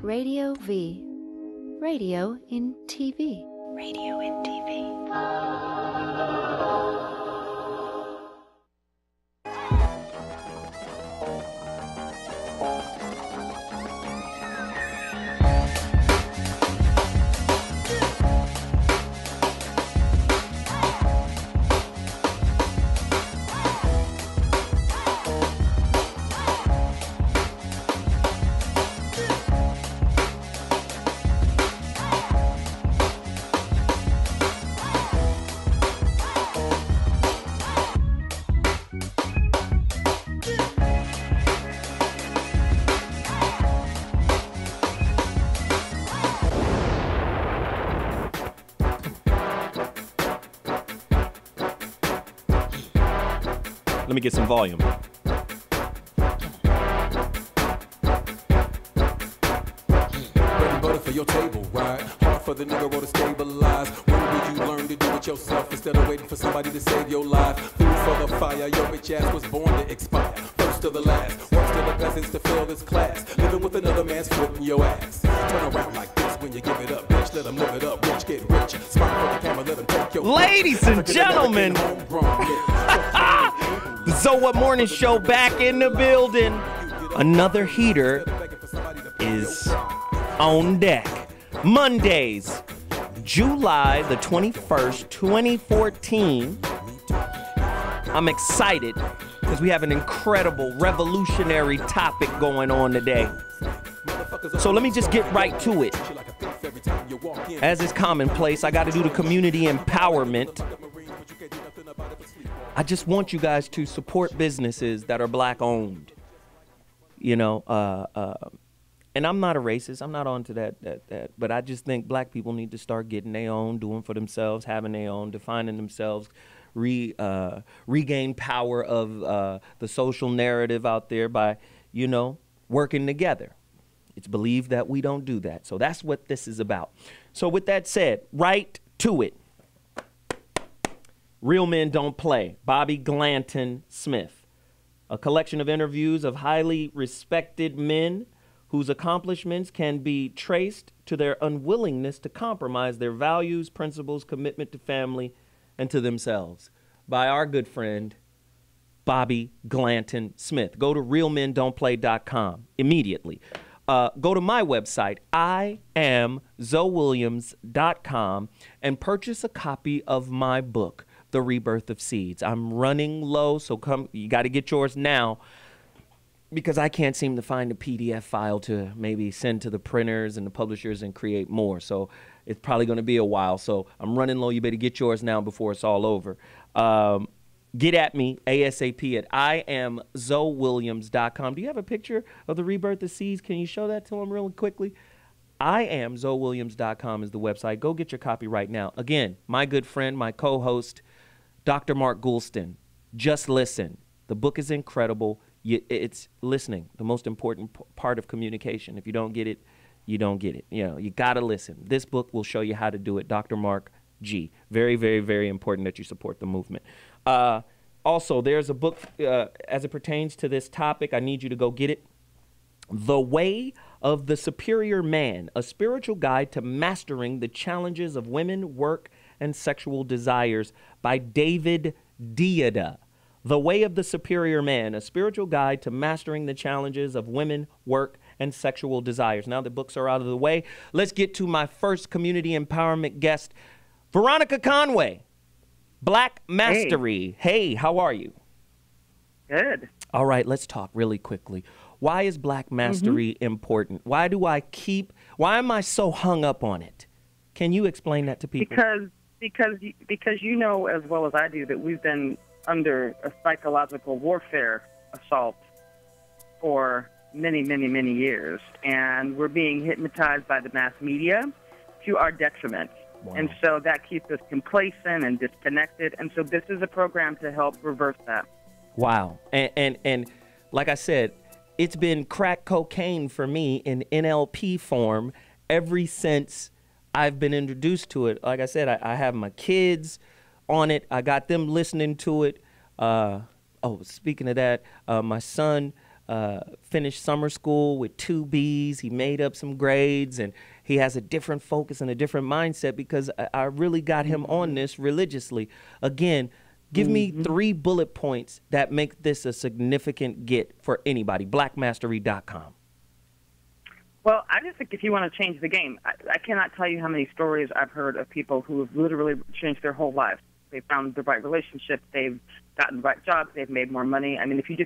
Radio V. Radio in TV. Radio in TV. Let me get some volume. Bread and butter for your table, right? Hard for the nigga to stabilize. When did you learn to do it yourself instead of waiting for somebody to save your life? Food for the fire, your bitch ass was born to expire. First to the last, worst to the peasants to fill this class. Living with another man's foot in your ass. Turn around like this when you give it up, bitch. Let them live it up, rich get rich. Smile for the camera, let them take your Ladies and gentlemen, the So What Morning Show back in the building. Another heater is on deck. Mondays, July the 21st, 2014. I'm excited because we have an incredible revolutionary topic going on today. So let me just get right to it. As is commonplace, I got to do the community empowerment. I just want you guys to support businesses that are black owned. You know, and I'm not a racist. I'm not on to that. But I just think black people need to start getting their own, doing for themselves, having their own, defining themselves, regain power of the social narrative out there by, you know, working together. It's believed that we don't do that. So that's what this is about. So with that said, right to it. Real Men Don't Play, Bobby Glanton Smith. A collection of interviews of highly respected men whose accomplishments can be traced to their unwillingness to compromise their values, principles, commitment to family, and to themselves. By our good friend, Bobby Glanton Smith. Go to realmendon'tplay.com immediately. Go to my website, IamZoeWilliams.com, and purchase a copy of my book, The Rebirth of Seeds. I'm running low, so come. You got to get yours now because I can't seem to find a PDF file to maybe send to the printers and the publishers and create more. So it's probably going to be a while. So I'm running low. You better get yours now before it's all over. Get at me ASAP at IamZoeWilliams.com. Do you have a picture of The Rebirth of Seeds? Can you show that to them really quickly? IamZoeWilliams.com is the website. Go get your copy right now. Again, my good friend, my co-host, Dr. Mark Goulston. Just listen. The book is incredible. It's listening, the most important part of communication. If you don't get it, you don't get it. You know, you got to listen. This book will show you how to do it. Dr. Mark G. Very, very, very important that you support the movement. Also, there's a book as it pertains to this topic. I need you to go get it. The Way of the Superior Man, a spiritual guide to mastering the challenges of women, work, and sexual desires by David Deida. The Way of the Superior Man, a spiritual guide to mastering the challenges of women, work, and sexual desires. Now the books are out of the way, let's get to my first community empowerment guest, Veronica Conway, Black Mastery. Hey, how are you? Good. All right, let's talk really quickly. Why is Black Mastery important? Why am I so hung up on it? Can you explain that to people? Because you know as well as I do that we've been under a psychological warfare assault for many, many, many years. And we're being hypnotized by the mass media to our detriment. Wow. And so that keeps us complacent and disconnected. And so this is a program to help reverse that. Wow. And like I said, it's been crack cocaine for me in NLP form ever since I've been introduced to it. Like I said, I have my kids on it. I got them listening to it. Speaking of that, my son finished summer school with 2 Bs. He made up some grades, and he has a different focus and a different mindset because I really got him on this religiously. Again, give me 3 bullet points that make this a significant get for anybody. Blackmastery.com. Well, I just think if you want to change the game, I cannot tell you how many stories I've heard of people who have literally changed their whole lives. They've found the right relationship, they've gotten the right jobs, they've made more money. I mean, if you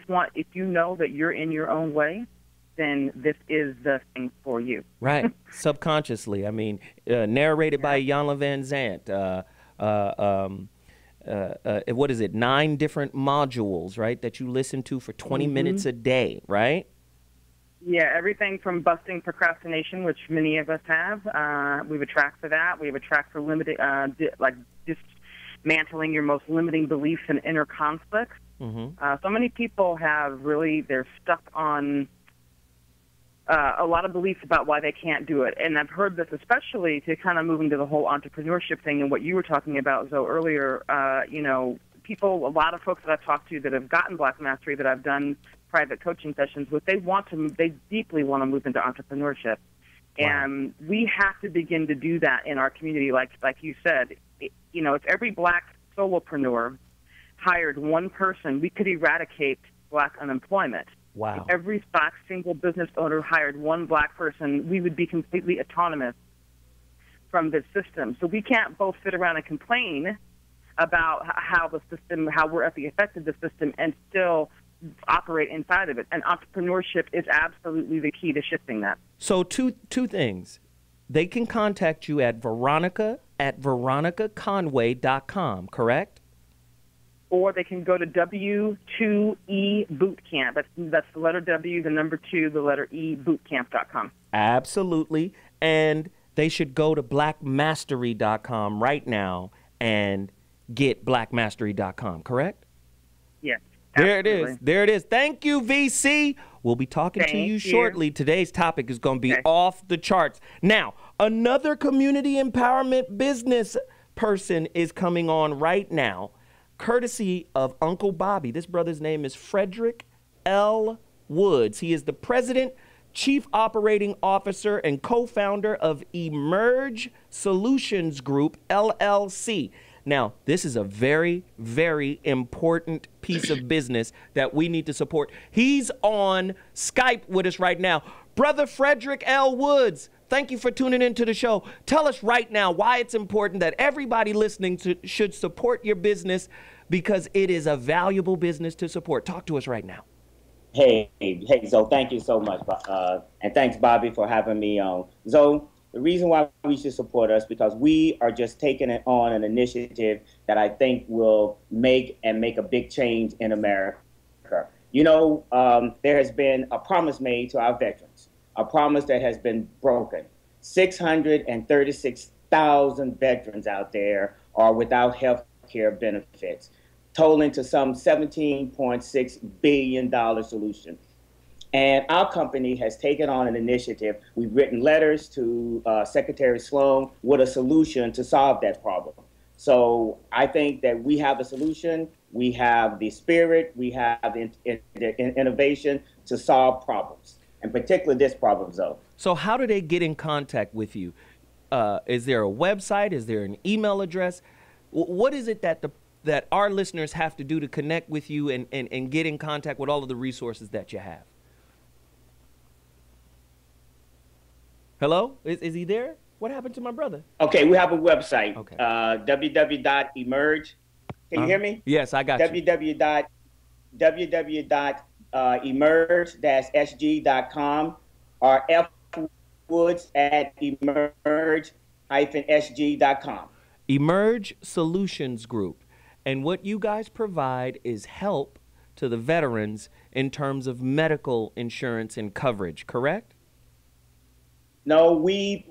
know that you're in your own way, then this is the thing for you. Right, subconsciously. I mean, narrated by Iyanla Vanzant. What is it? 9 different modules, right, that you listen to for 20 minutes a day, right? Yeah, everything from busting procrastination, which many of us have. We have a track for that. We have a track for dismantling your most limiting beliefs and inner conflicts. So many people they're stuck on a lot of beliefs about why they can't do it. And I've heard this especially to kind of move into the whole entrepreneurship thing and what you were talking about, Zoe, earlier. A lot of folks that I've talked to that have gotten Black Mastery, that I've done private coaching sessions with, they deeply want to move into entrepreneurship. Wow. And we have to begin to do that in our community. Like you said, if every Black solopreneur hired one person, we could eradicate Black unemployment. Wow. If every Black single business owner hired one Black person, we would be completely autonomous from this system. So we can't both sit around and complain about how we're at the effect of the system and still operate inside of it. And entrepreneurship is absolutely the key to shifting that. So two things. They can contact you at veronicaconway.com, correct? Or they can go to W2E Bootcamp. That's the letter W, the number 2, the letter E, bootcamp.com. Absolutely. And they should go to blackmastery.com right now and get blackmastery.com, correct? Yes. There it is. There it is. Thank you, VC. We'll be talking to you shortly. Today's topic is going to be off the charts. Now, another community empowerment business person is coming on right now, courtesy of Uncle Bobby. This brother's name is Frederick L. Woods. He is the president, chief operating officer, and co-founder of Emerge Solutions Group, LLC. Now, this is a very, very important piece of business that we need to support. He's on Skype with us right now. Brother Frederick L. Woods, thank you for tuning into the show. Tell us right now why it's important that everybody listening should support your business, because it is a valuable business to support. Talk to us right now. Hey, Zoe, thank you so much. And thanks, Bobby, for having me on. Zoe, the reason why we should support us, because we are just taking it on an initiative that I think will make a big change in America. There has been a promise made to our veterans, a promise that has been broken. 636,000 veterans out there are without health care benefits, totaling to some $17.6 billion solution. And our company has taken on an initiative. We've written letters to Secretary Sloan with a solution to solve that problem. So I think that we have a solution. We have the spirit. We have the innovation to solve problems, in particular this problem, though. So how do they get in contact with you? Is there a website? Is there an email address? What is it that our listeners have to do to connect with you and get in contact with all of the resources that you have? Hello? Is he there? What happened to my brother? Okay, we have a website, okay. www.emerge. Can you hear me? Yes, I got you. www.emerge-sg.com or fwoods@emerge-sg.com. Emerge Solutions Group. And what you guys provide is help to the veterans in terms of medical insurance and coverage, correct? No, we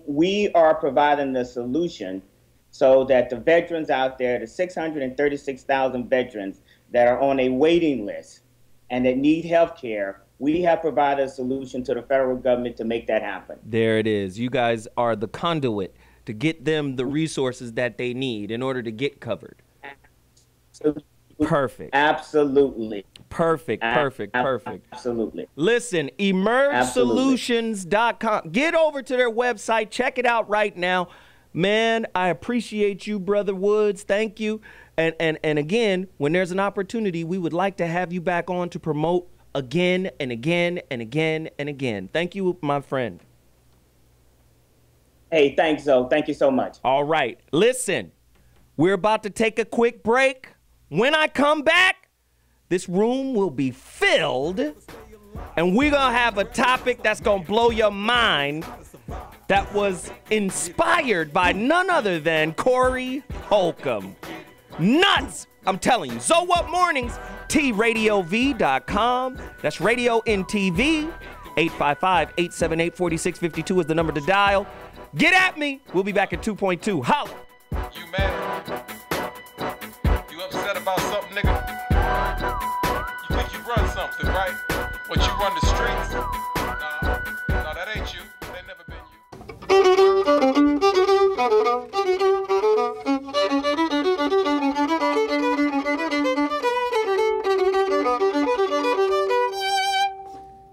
are providing the solution so that the veterans out there, the 636,000 veterans that are on a waiting list and that need health care, we have provided a solution to the federal government to make that happen. There it is. You guys are the conduit to get them the resources that they need in order to get covered. Perfect. Absolutely. Perfect. Absolutely. Listen, emergesolutions.com. Get over to their website. Check it out right now. Man, I appreciate you, Brother Woods. Thank you. And again, when there's an opportunity, we would like to have you back on to promote again and again and again and again. Thank you, my friend. Hey, thanks, Zoe. Thank you so much. All right. Listen, we're about to take a quick break. When I come back, this room will be filled, and we're going to have a topic that's going to blow your mind that was inspired by none other than Corey Holcomb. Nuts! I'm telling you. So What Mornings, TRadioV.com. That's Radio NTV. 855-878-4652 is the number to dial. Get at me. We'll be back at 2.2. Holla. You mad? You upset about something, nigga? You think you run something, right? What, you run the streets? No, that ain't you. That never been you.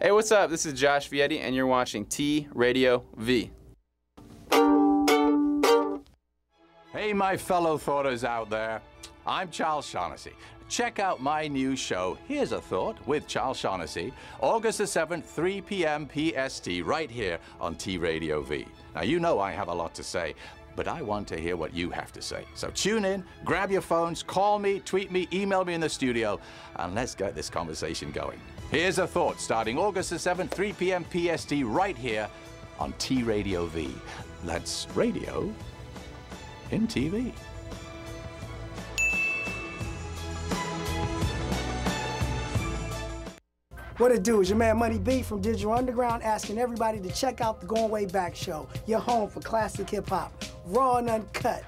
Hey, what's up? This is Josh Vietti, and you're watching T Radio V. Hey, my fellow thoughters out there. I'm Charles Shaughnessy. Check out my new show, Here's a Thought, with Charles Shaughnessy, August the 7th, 3 p.m. PST, right here on T Radio V. Now, you know I have a lot to say, but I want to hear what you have to say. So tune in, grab your phones, call me, tweet me, email me in the studio, and let's get this conversation going. Here's a Thought, starting August the 7th, 3 p.m. PST, right here on T Radio V. That's radio in TV. What it do is your man Money B from Digital Underground asking everybody to check out the Going Way Back show, your home for classic hip-hop, raw and uncut.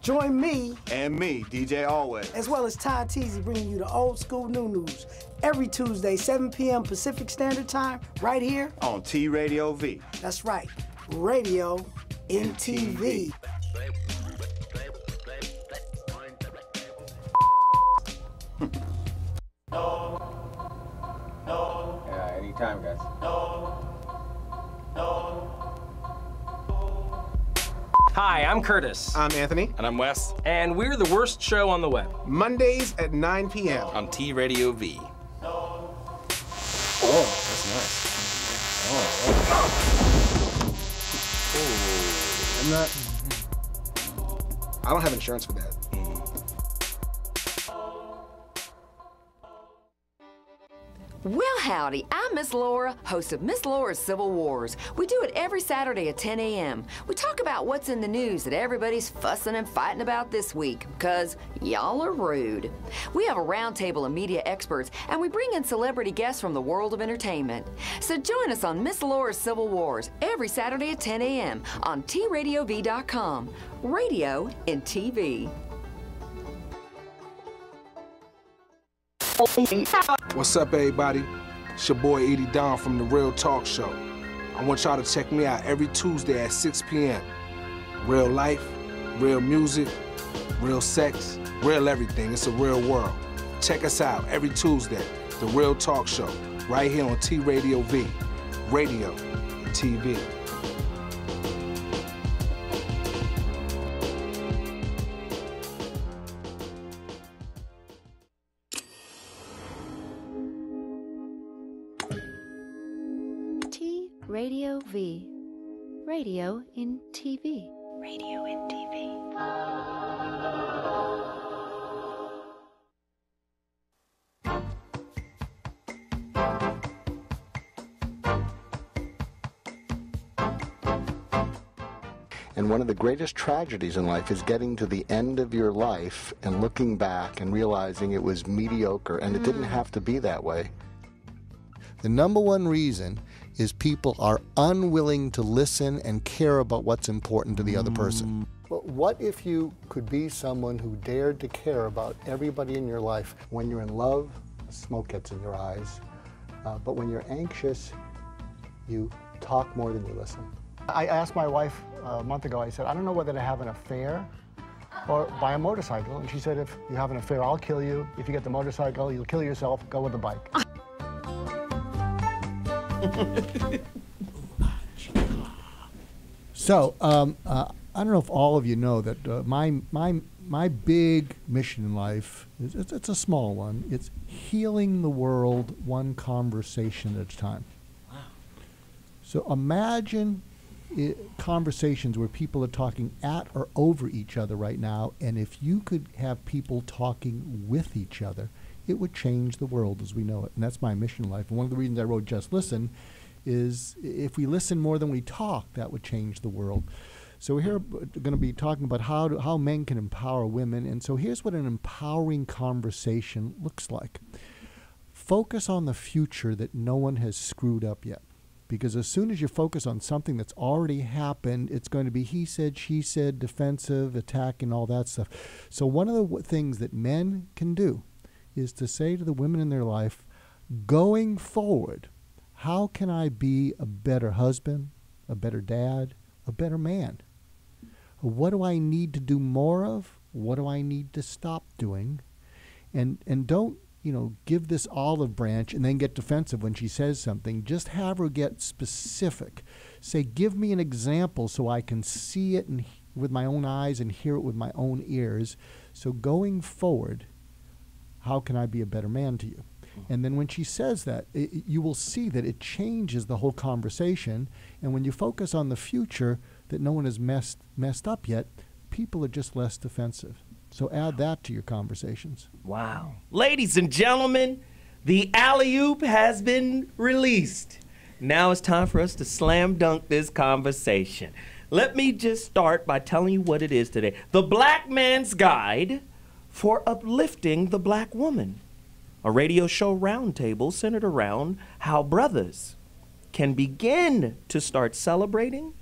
Join me and me, DJ Always, as well as Ty Teasy, bringing you the old school new news every Tuesday, 7 p.m. Pacific Standard Time, right here on T Radio V. That's right, Radio in TV. Yeah, anytime, guys. Hi, I'm Curtis. I'm Anthony. And I'm Wes. And we're the worst show on the web. Mondays at 9 p.m. on T Radio V. Oh, that's nice. I don't have insurance for that. Well, howdy, I'm Miss Laura, host of Miss Laura's Civil Wars. We do it every Saturday at 10 a.m. We talk about what's in the news that everybody's fussing and fighting about this week, because y'all are rude. We have a roundtable of media experts, and we bring in celebrity guests from the world of entertainment. So join us on Miss Laura's Civil Wars every Saturday at 10 a.m. on TRadioV.com. Radio in TV. What's up, everybody? It's your boy Edie Don from The Real Talk Show. I want y'all to check me out every Tuesday at 6 p.m. Real life, real music, real sex, real everything. It's a real world. Check us out every Tuesday, The Real Talk Show, right here on T Radio V, Radio and TV. Radio V. Radio in TV. Radio in TV. And one of the greatest tragedies in life is getting to the end of your life and looking back and realizing it was mediocre, and it didn't have to be that way. The number one reason is people are unwilling to listen and care about what's important to the other person. But what if you could be someone who dared to care about everybody in your life? When you're in love, smoke gets in your eyes. But when you're anxious, you talk more than you listen. I asked my wife a month ago, I said, I don't know whether to have an affair or buy a motorcycle. And she said, if you have an affair, I'll kill you. If you get the motorcycle, you'll kill yourself. Go with the bike. So, I don't know if all of you know that my big mission in life is it's a small one. It's healing the world one conversation at a time. Wow. So imagine conversations where people are talking at or over each other right now, and if you could have people talking with each other, it would change the world as we know it. And that's my mission in life. And one of the reasons I wrote Just Listen is if we listen more than we talk, that would change the world. So we're here going to be talking about how men can empower women. And so here's what an empowering conversation looks like. Focus on the future that no one has screwed up yet. Because as soon as you focus on something that's already happened, it's going to be he said, she said, defensive, attacking, all that stuff. So one of the things that men can do is to say to the women in their life, going forward, how can I be a better husband, a better dad, a better man? What do I need to do more of? What do I need to stop doing? And don't, give this olive branch and then get defensive when she says something. Just have her get specific. Say, give me an example so I can see it with my own eyes and hear it with my own ears. So going forward, how can I be a better man to you? And then when she says that, you will see that it changes the whole conversation. And when you focus on the future that no one has messed up yet, people are just less defensive. So add that to your conversations. Wow. Ladies and gentlemen, the alley-oop has been released. Now it's time for us to slam dunk this conversation. Let me just start by telling you what it is today. The Black Man's Guide for Uplifting the Black Woman. A radio show roundtable centered around how brothers can begin to start celebrating,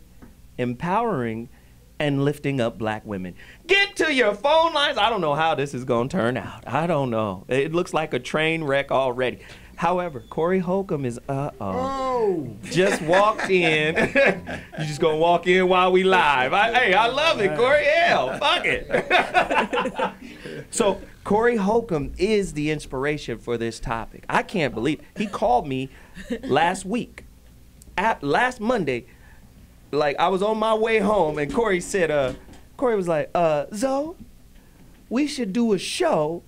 empowering, and lifting up black women. Get to your phone lines. I don't know how this is going to turn out. I don't know. It looks like a train wreck already. However, Corey Holcomb is, just walked in. You just going to walk in while we live. I love it, Corey. Hell, fuck it. So, Corey Holcomb is the inspiration for this topic. I can't believe it. He called me last week, last Monday, like I was on my way home, and Corey said, Corey was like, Zoe, we should do a show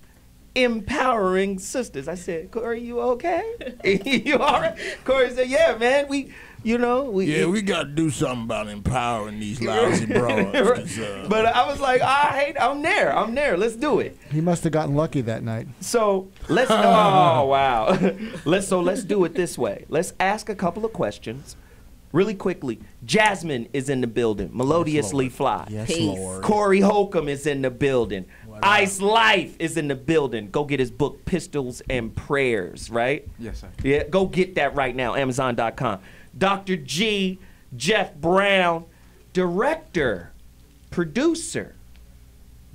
empowering sisters. I said, Corey, you okay? You all right? Corey said, yeah, man, we got to do something about empowering these lousy broads. But I was like, I'm there. Let's do it. He must have gotten lucky that night. So let's, oh, wow. Let's do it this way. Let's ask a couple of questions. Really quickly, Jasmine is in the building. Melodiously Fly. Yes, Lord. Corey Holcomb is in the building. Ice Life is in the building. Go get his book, Pistols and Prayers, right? Yes, sir. Yeah, go get that right now, Amazon.com. Dr. G, Jeff Brown, director, producer.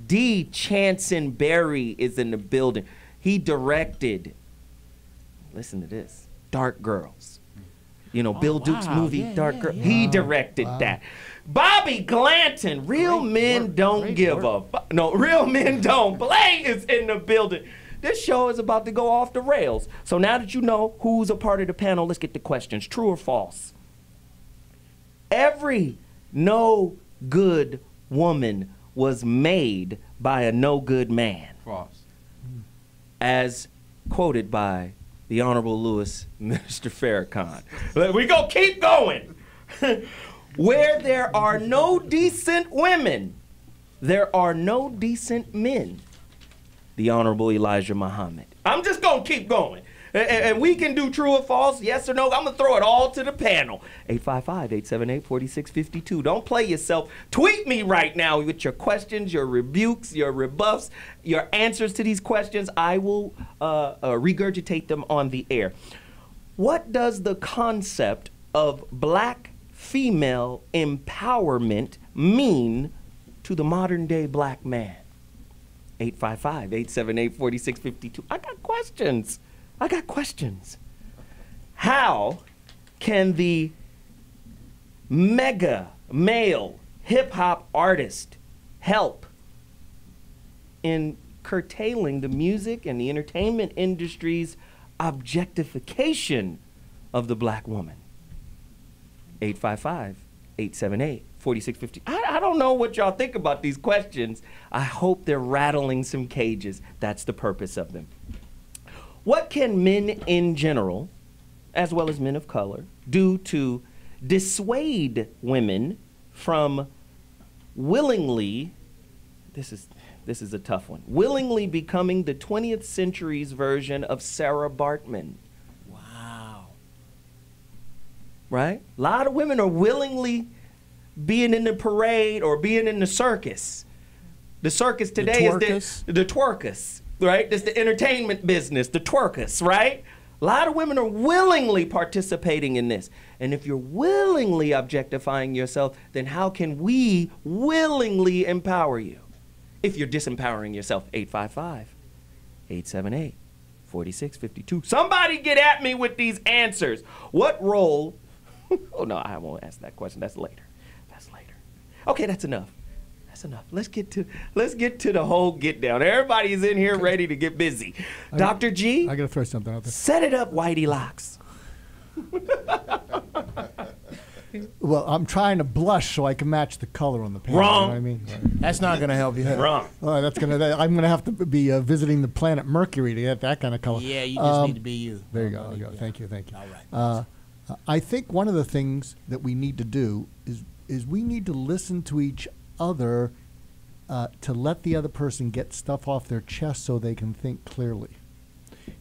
D. Chanson Berry is in the building. He directed, listen to this, Dark Girls. Bill Duke's movie, Dark Girl. He directed that. Bobby Glanton, Real Men Don't Give a Fuck. No, Real Men Don't Play is in the building. This show is about to go off the rails. So now that you know who's a part of the panel, let's get the questions. True or false? Every no good woman was made by a no good man. False. As quoted by the Honorable Louis Minister Farrakhan. We go keep going. Where there are no decent women, there are no decent men. The Honorable Elijah Muhammad. I'm just going to keep going. And we can do true or false, yes or no. I'm going to throw it all to the panel. 855-878-4652. Don't play yourself. Tweet me right now with your questions, your rebukes, your rebuffs, your answers to these questions. I will regurgitate them on the air. What does the concept of black female empowerment mean to the modern day black man? 855-878-4652. I got questions. How can the mega male hip hop artist help in curtailing the music and the entertainment industry's objectification of the black woman. 855-878-4650. I don't know what y'all think about these questions. I hope they're rattling some cages. That's the purpose of them. What can men in general, as well as men of color, do to dissuade women from willingly, this is a tough one, willingly becoming the 20th century's version of Sarah Bartman? Wow. Right? A lot of women are willingly being in the parade or being in the circus. The circus today is the twerkus, right? That's the entertainment business, the twerkus, right? A lot of women are willingly participating in this. And if you're willingly objectifying yourself, then how can we willingly empower you? If you're disempowering yourself, 855-878-4652. Somebody get at me with these answers. What role? Oh, no, I won't ask that question. That's later. Okay, that's enough. That's enough. Let's get to the whole get down. Everybody's in here ready to get busy. Dr. G, I gotta throw something out there. Set it up, Whitey Locks. Well, I'm trying to blush so I can match the color on the pants. Wrong. You know what I mean? That's not going to help you. Wrong. I'm gonna have to be visiting the planet Mercury to get that kind of color. Yeah, you just need to be you. There you go. Thank you. All right. I think one of the things that we need to do is we need to listen to each other to let the other person get stuff off their chest so they can think clearly.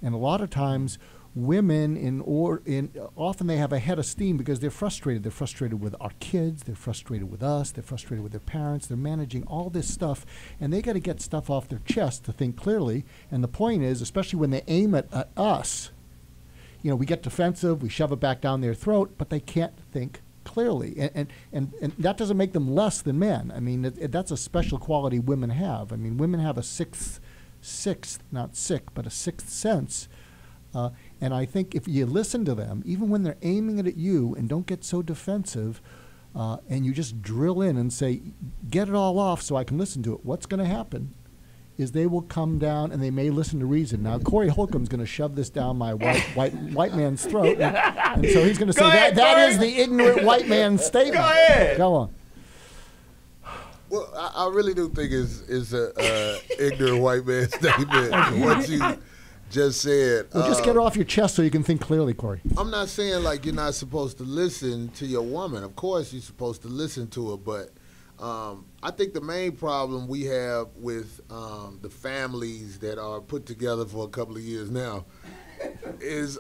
And a lot of times, women often they have a head of steam because they're frustrated. They're frustrated with our kids. They're frustrated with us. They're frustrated with their parents. They're managing all this stuff, and they got to get stuff off their chest to think clearly. And the point is, especially when they aim it at us, we get defensive. We shove it back down their throat, but they can't think clearly, and that doesn't make them less than men. I mean, that's a special quality women have. I mean, women have a sixth, not sick, but a sixth sense. And I think if you listen to them, even when they're aiming it at you, and don't get so defensive, and you just drill in and say, get it all off so I can listen to it, what's going to happen is they will come down and they may listen to reason. Now, Corey Holcomb's going to shove this down my white man's throat, and so he's going to say that is the ignorant white man's statement. Go ahead. Go on. Well, I really do think it's a ignorant white man statement. What you just said. Well, just get it off your chest so you can think clearly, Corey. I'm not saying like you're not supposed to listen to your woman. Of course, you're supposed to listen to her, but I think the main problem we have with the families that are put together for a couple of years now is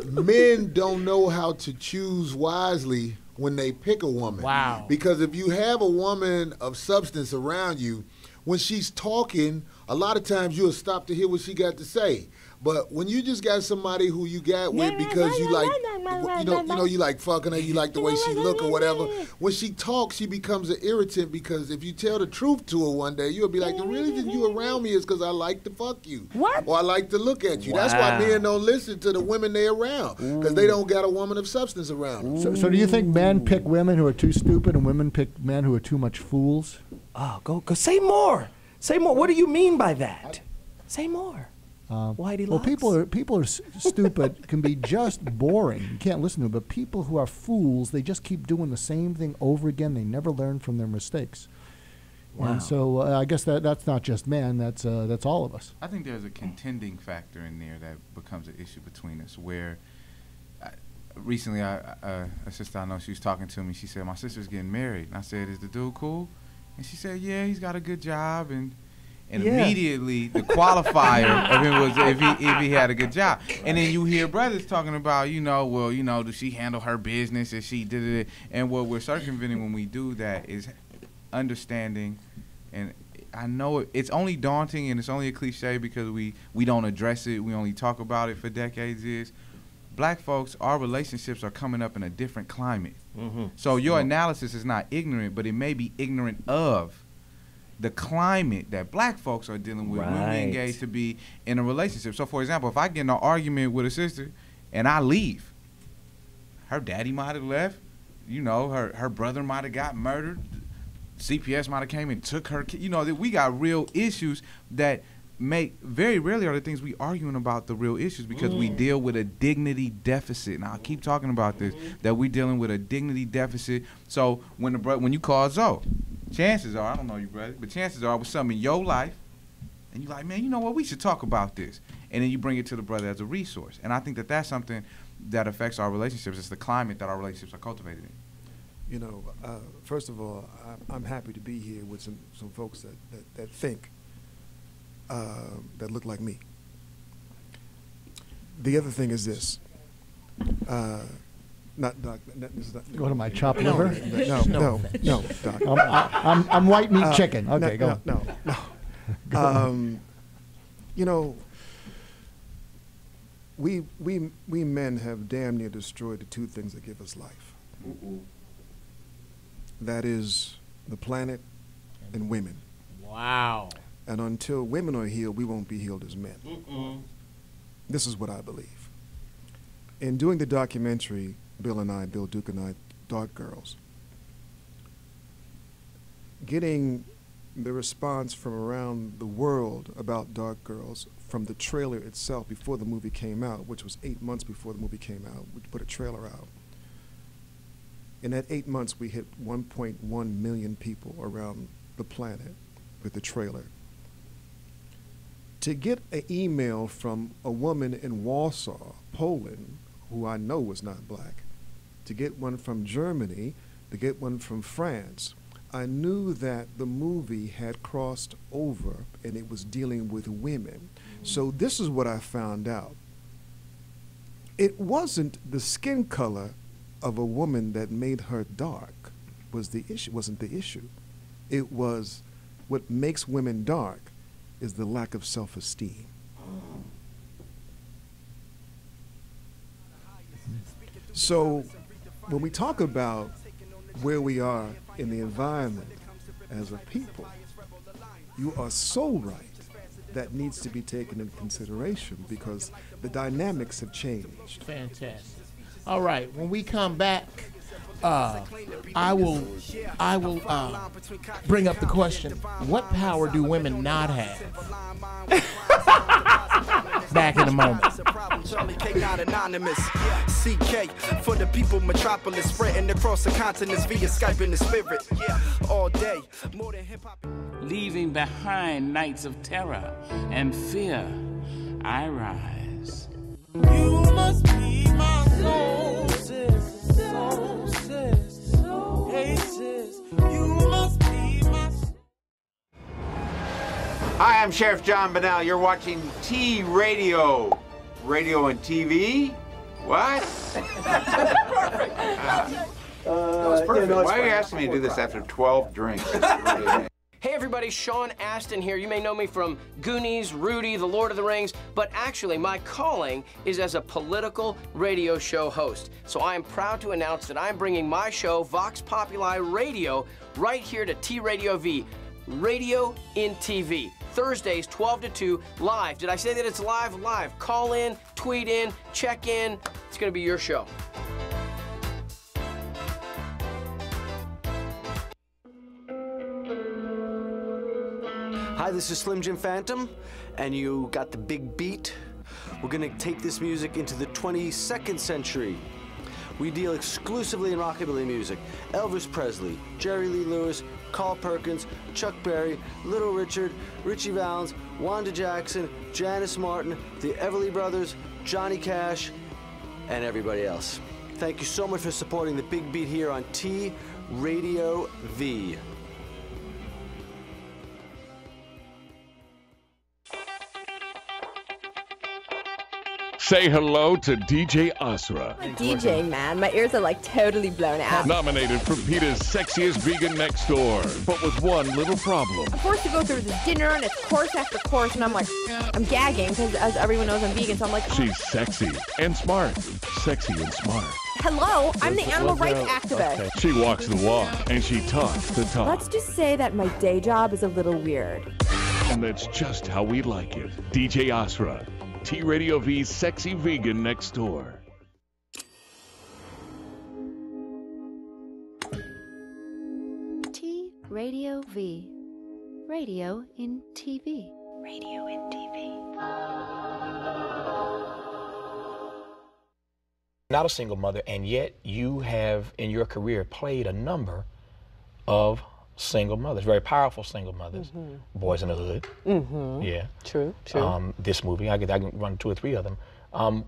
men don't know how to choose wisely when they pick a woman. Wow. Because if you have a woman of substance around you, when she's talking, a lot of times you'll stop to hear what she got to say. But when you just got somebody who you got with because you like, you like fucking her, you like the way she look or whatever, when she talks, she becomes an irritant because if you tell the truth to her one day, you'll be like, the reason you around me is because I like to fuck you. What? Or I like to look at you. Wow. That's why men don't listen to the women they around because they don't got a woman of substance around them. So do you think men pick women who are too stupid and women pick men who are too much fools? Oh, go say more. Say more. What do you mean by that? Say more. Whitey well, Locks. people are stupid can be just boring. You can't listen to them. But people who are fools, they just keep doing the same thing over again. They never learn from their mistakes. Wow. And so I guess that's not just men. That's all of us. I think there's a contending factor in there that becomes an issue between us. Where recently, a sister I know, she was talking to me. She said, "My sister's getting married." And I said, "Is the dude cool?" And she said, "Yeah, he's got a good job." And immediately the qualifier of him was if he had a good job. And then you hear brothers talking about, does she handle her business? Is she did it? And what we're circumventing when we do that is understanding. And I know it's only daunting and it's only a cliche because we don't address it. We only talk about it for decades. Is black folks, our relationships are coming up in a different climate. Mm-hmm. So your analysis is not ignorant, but it may be ignorant of the climate that black folks are dealing with when we engage to be in a relationship. So, for example, if I get in an argument with a sister and I leave, her daddy might have left, her brother might have got murdered, CPS might have came and took her. You know, that we got real issues that make very rarely are the things we arguing about the real issues because we deal with a dignity deficit. And I'll keep talking about this, that we're dealing with a dignity deficit. So when you call Zoe, chances are, I don't know you, brother, but chances are with something in your life, and you're like, man, you know what, we should talk about this. And then you bring it to the brother as a resource. And I think that that's something that affects our relationships. It's the climate that our relationships are cultivated in. You know, first of all, I'm happy to be here with some folks that think, that look like me. The other thing is this. Not Doc. This is not, What am I, chopped liver? No, Doc. I'm white meat chicken. Okay, go. No. You know, we men have damn near destroyed the two things that give us life. That is the planet and women. Wow. And until women are healed, we won't be healed as men. This is what I believe. In doing the documentary, Bill Duke and I, Dark Girls, getting the response from around the world about Dark Girls from the trailer itself before the movie came out, which was 8 months before the movie came out, we put a trailer out. In that 8 months, we hit 1.1 million people around the planet with the trailer. To get an email from a woman in Warsaw, Poland, who I know was not black, to get one from Germany, to get one from France, I knew that the movie had crossed over and it was dealing with women. So this is what I found out. It wasn't the skin color of a woman that made her dark wasn't the issue. It was what makes women dark is the lack of self-esteem. So when we talk about where we are in the environment as a people, you are so right. That needs to be taken into consideration because the dynamics have changed. Fantastic. All right, when we come back, I will bring up the question: what power do women not have? Back in a moment. Charlie K, not anonymous. CK for the people, metropolis, spreading across the continents via Skype in the spirit. All day, more than hip hop. Leaving behind nights of terror and fear, I rise. You must be my soul, sis, soul, sis, soul, hey, sis. You must be my soul. Hi, I'm Sheriff John Bonnell. You're watching T Radio. Radio and TV? What? Perfect. That was perfect. Why are you asking me to do this after 12 drinks? Hey everybody, Sean Astin here. You may know me from Goonies, Rudy, The Lord of the Rings, but actually my calling is as a political radio show host. So I am proud to announce that I'm bringing my show, Vox Populi Radio, right here to T Radio V, Radio in TV. Thursdays, 12 to 2, live. Did I say that it's live? Live. Call in, tweet in, check in. It's gonna be your show. Hi, this is Slim Jim Phantom, and you got the big beat. We're gonna take this music into the 22nd century. We deal exclusively in rockabilly music. Elvis Presley, Jerry Lee Lewis, Carl Perkins, Chuck Berry, Little Richard, Richie Valens, Wanda Jackson, Janice Martin, the Everly Brothers, Johnny Cash, and everybody else. Thank you so much for supporting the big beat here on T Radio V. Say hello to DJ Asra. DJ, man, my ears are like totally blown out. Nominated for PETA's Sexiest Vegan Next Door, but with one little problem. I'm forced to go through this dinner and it's course after course, and I'm like, I'm gagging because as everyone knows I'm vegan, so I'm like, oh. She's sexy and smart. Sexy and smart. Hello, I'm the animal rights activist. Okay. She walks the walk and she talks the talk. Let's just say that my day job is a little weird. And that's just how we like it. DJ Asra. T Radio V's Sexy Vegan Next Door. T Radio V. Radio in TV. Radio in TV. Not a single mother, and yet you have in your career played a number of single mothers, very powerful single mothers. Boys in the Hood. Yeah. True, true. This movie, I can run 2 or 3 of them.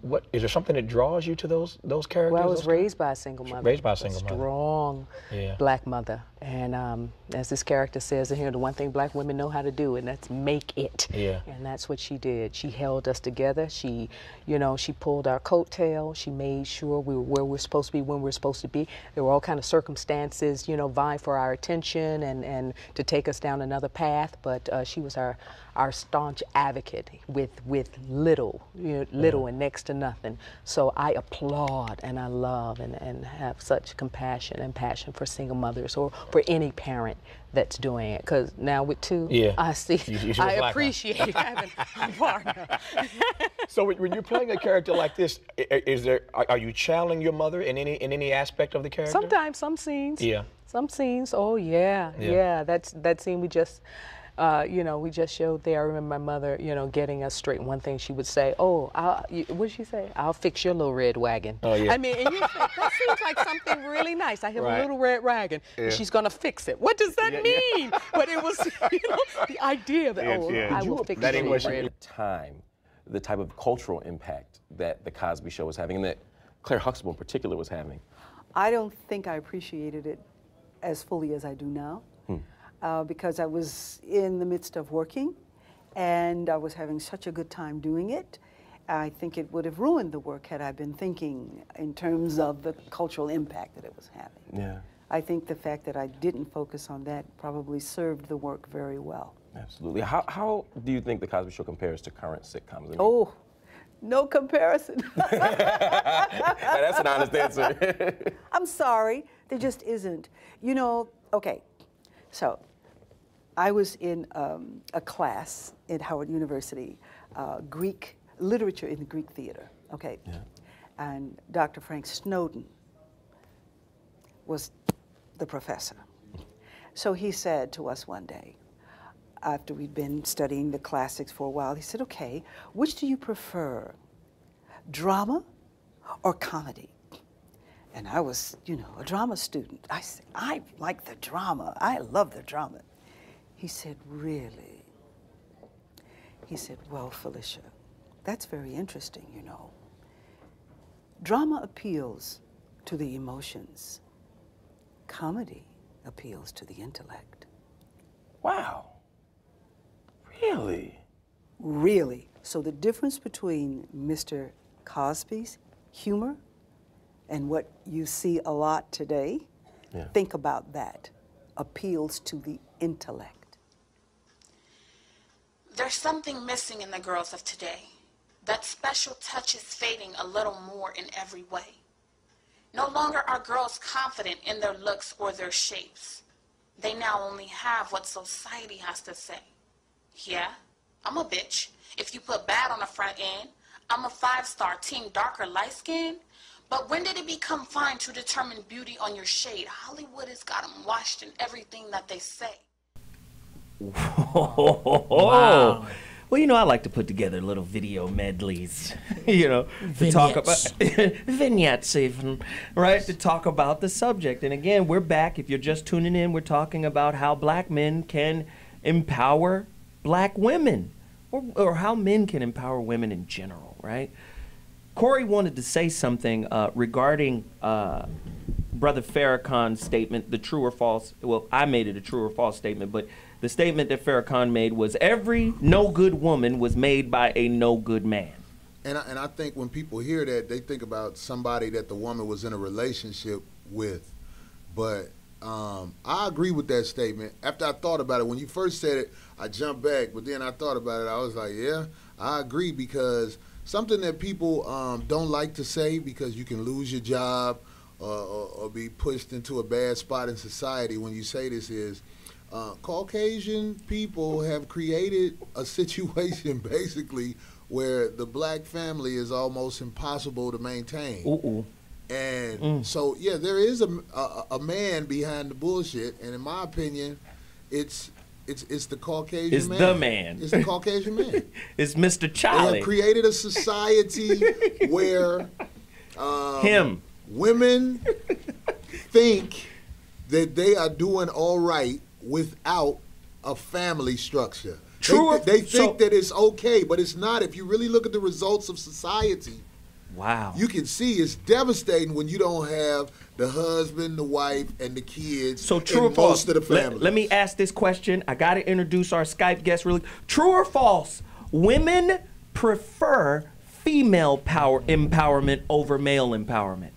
What is there something that draws you to those characters? Well, I was raised by a single mother. Raised by a single mother. Strong Yeah. black mother. And as this character says in here, the one thing black women know how to do, and that's make it. Yeah. And that's what she did. She held us together. She, you know, she pulled our coattail. She made sure we were where we're supposed to be when we're supposed to be. There were all kind of circumstances, you know, vying for our attention and to take us down another path. But she was our staunch advocate with little, little and next to nothing. So I applaud and I love and have such compassion and passion for single mothers or for any parent that's doing it. Because now with 2, I see, I appreciate having a partner. So when you're playing a character like this, are you channeling your mother in any aspect of the character? Sometimes, some scenes. Yeah. Some scenes. Oh yeah. That scene we just. We just showed there. I remember my mother, getting us straight. One thing she would say, "Oh, what did she say? I'll fix your little red wagon." Oh yeah. I mean, and you think that seems like something really nice. I have a little red wagon, Yeah. and she's gonna fix it. What does that mean? But it was, the idea that I will fix your little red. Time, the type of cultural impact that the Cosby Show was having, and that Claire Huxtable in particular was having. I don't think I appreciated it as fully as I do now. Because I was in the midst of working and I was having such a good time doing it. I think it would have ruined the work had I been thinking in terms of the cultural impact that it was having. Yeah. I think the fact that I didn't focus on that probably served the work very well. Absolutely. How do you think the Cosby Show compares to current sitcoms? I mean, Oh, no comparison. that's an honest answer. I'm sorry, there just isn't. Okay, so I was in a class at Howard University, Greek literature in the Greek theater, okay? Yeah. And Dr. Frank Snowden was the professor. So he said to us one day, after we'd been studying the classics for a while, he said, okay, which do you prefer, drama or comedy? And I was, a drama student. I said, I like the drama. I love the drama. He said, really? He said, well, Felicia, that's very interesting, Drama appeals to the emotions. Comedy appeals to the intellect. Wow. Really? Really. So the difference between Mr. Cosby's humor and what you see a lot today, think about that, appeals to the intellect. There's something missing in the girls of today. That special touch is fading a little more in every way. No longer are girls confident in their looks or their shapes. They now only have what society has to say. Yeah, I'm a bitch. If you put bad on the front end, I'm a 5-star, team darker, light skin. But when did it become fine to determine beauty on your shade? Hollywood has got them washed in everything that they say. Wow. Well, I like to put together little video medleys, to talk about vignettes even, right? To talk about the subject. And again, we're back. If you're just tuning in, we're talking about how black men can empower black women, or how men can empower women in general, right? Corey wanted to say something regarding Brother Farrakhan's statement, the true or false. Well, I made it a true or false statement, but the statement that Farrakhan made was every no good woman was made by a no good man. And I think when people hear that, they think about somebody that the woman was in a relationship with. But I agree with that statement. After I thought about it, when you first said it, I jumped back. But then I thought about it. I was like, yeah, I agree, because something that people don't like to say, because you can lose your job or be pushed into a bad spot in society when you say this, is Caucasian people have created a situation basically where the black family is almost impossible to maintain. And so, yeah, there is a man behind the bullshit, and in my opinion, it's the Caucasian It's man. the man. It's the Caucasian man. It's Mr. They Charlie. have created a society where women think that they are doing all right without a family structure. True. They think that it's okay, but it's not. If you really look at the results of society, wow, you can see it's devastating when you don't have the husband, the wife, and the kids. So true or in false? most of the family. Let me ask this question. I got to introduce our Skype guest really. True or false? Women prefer female power empowerment over male empowerment.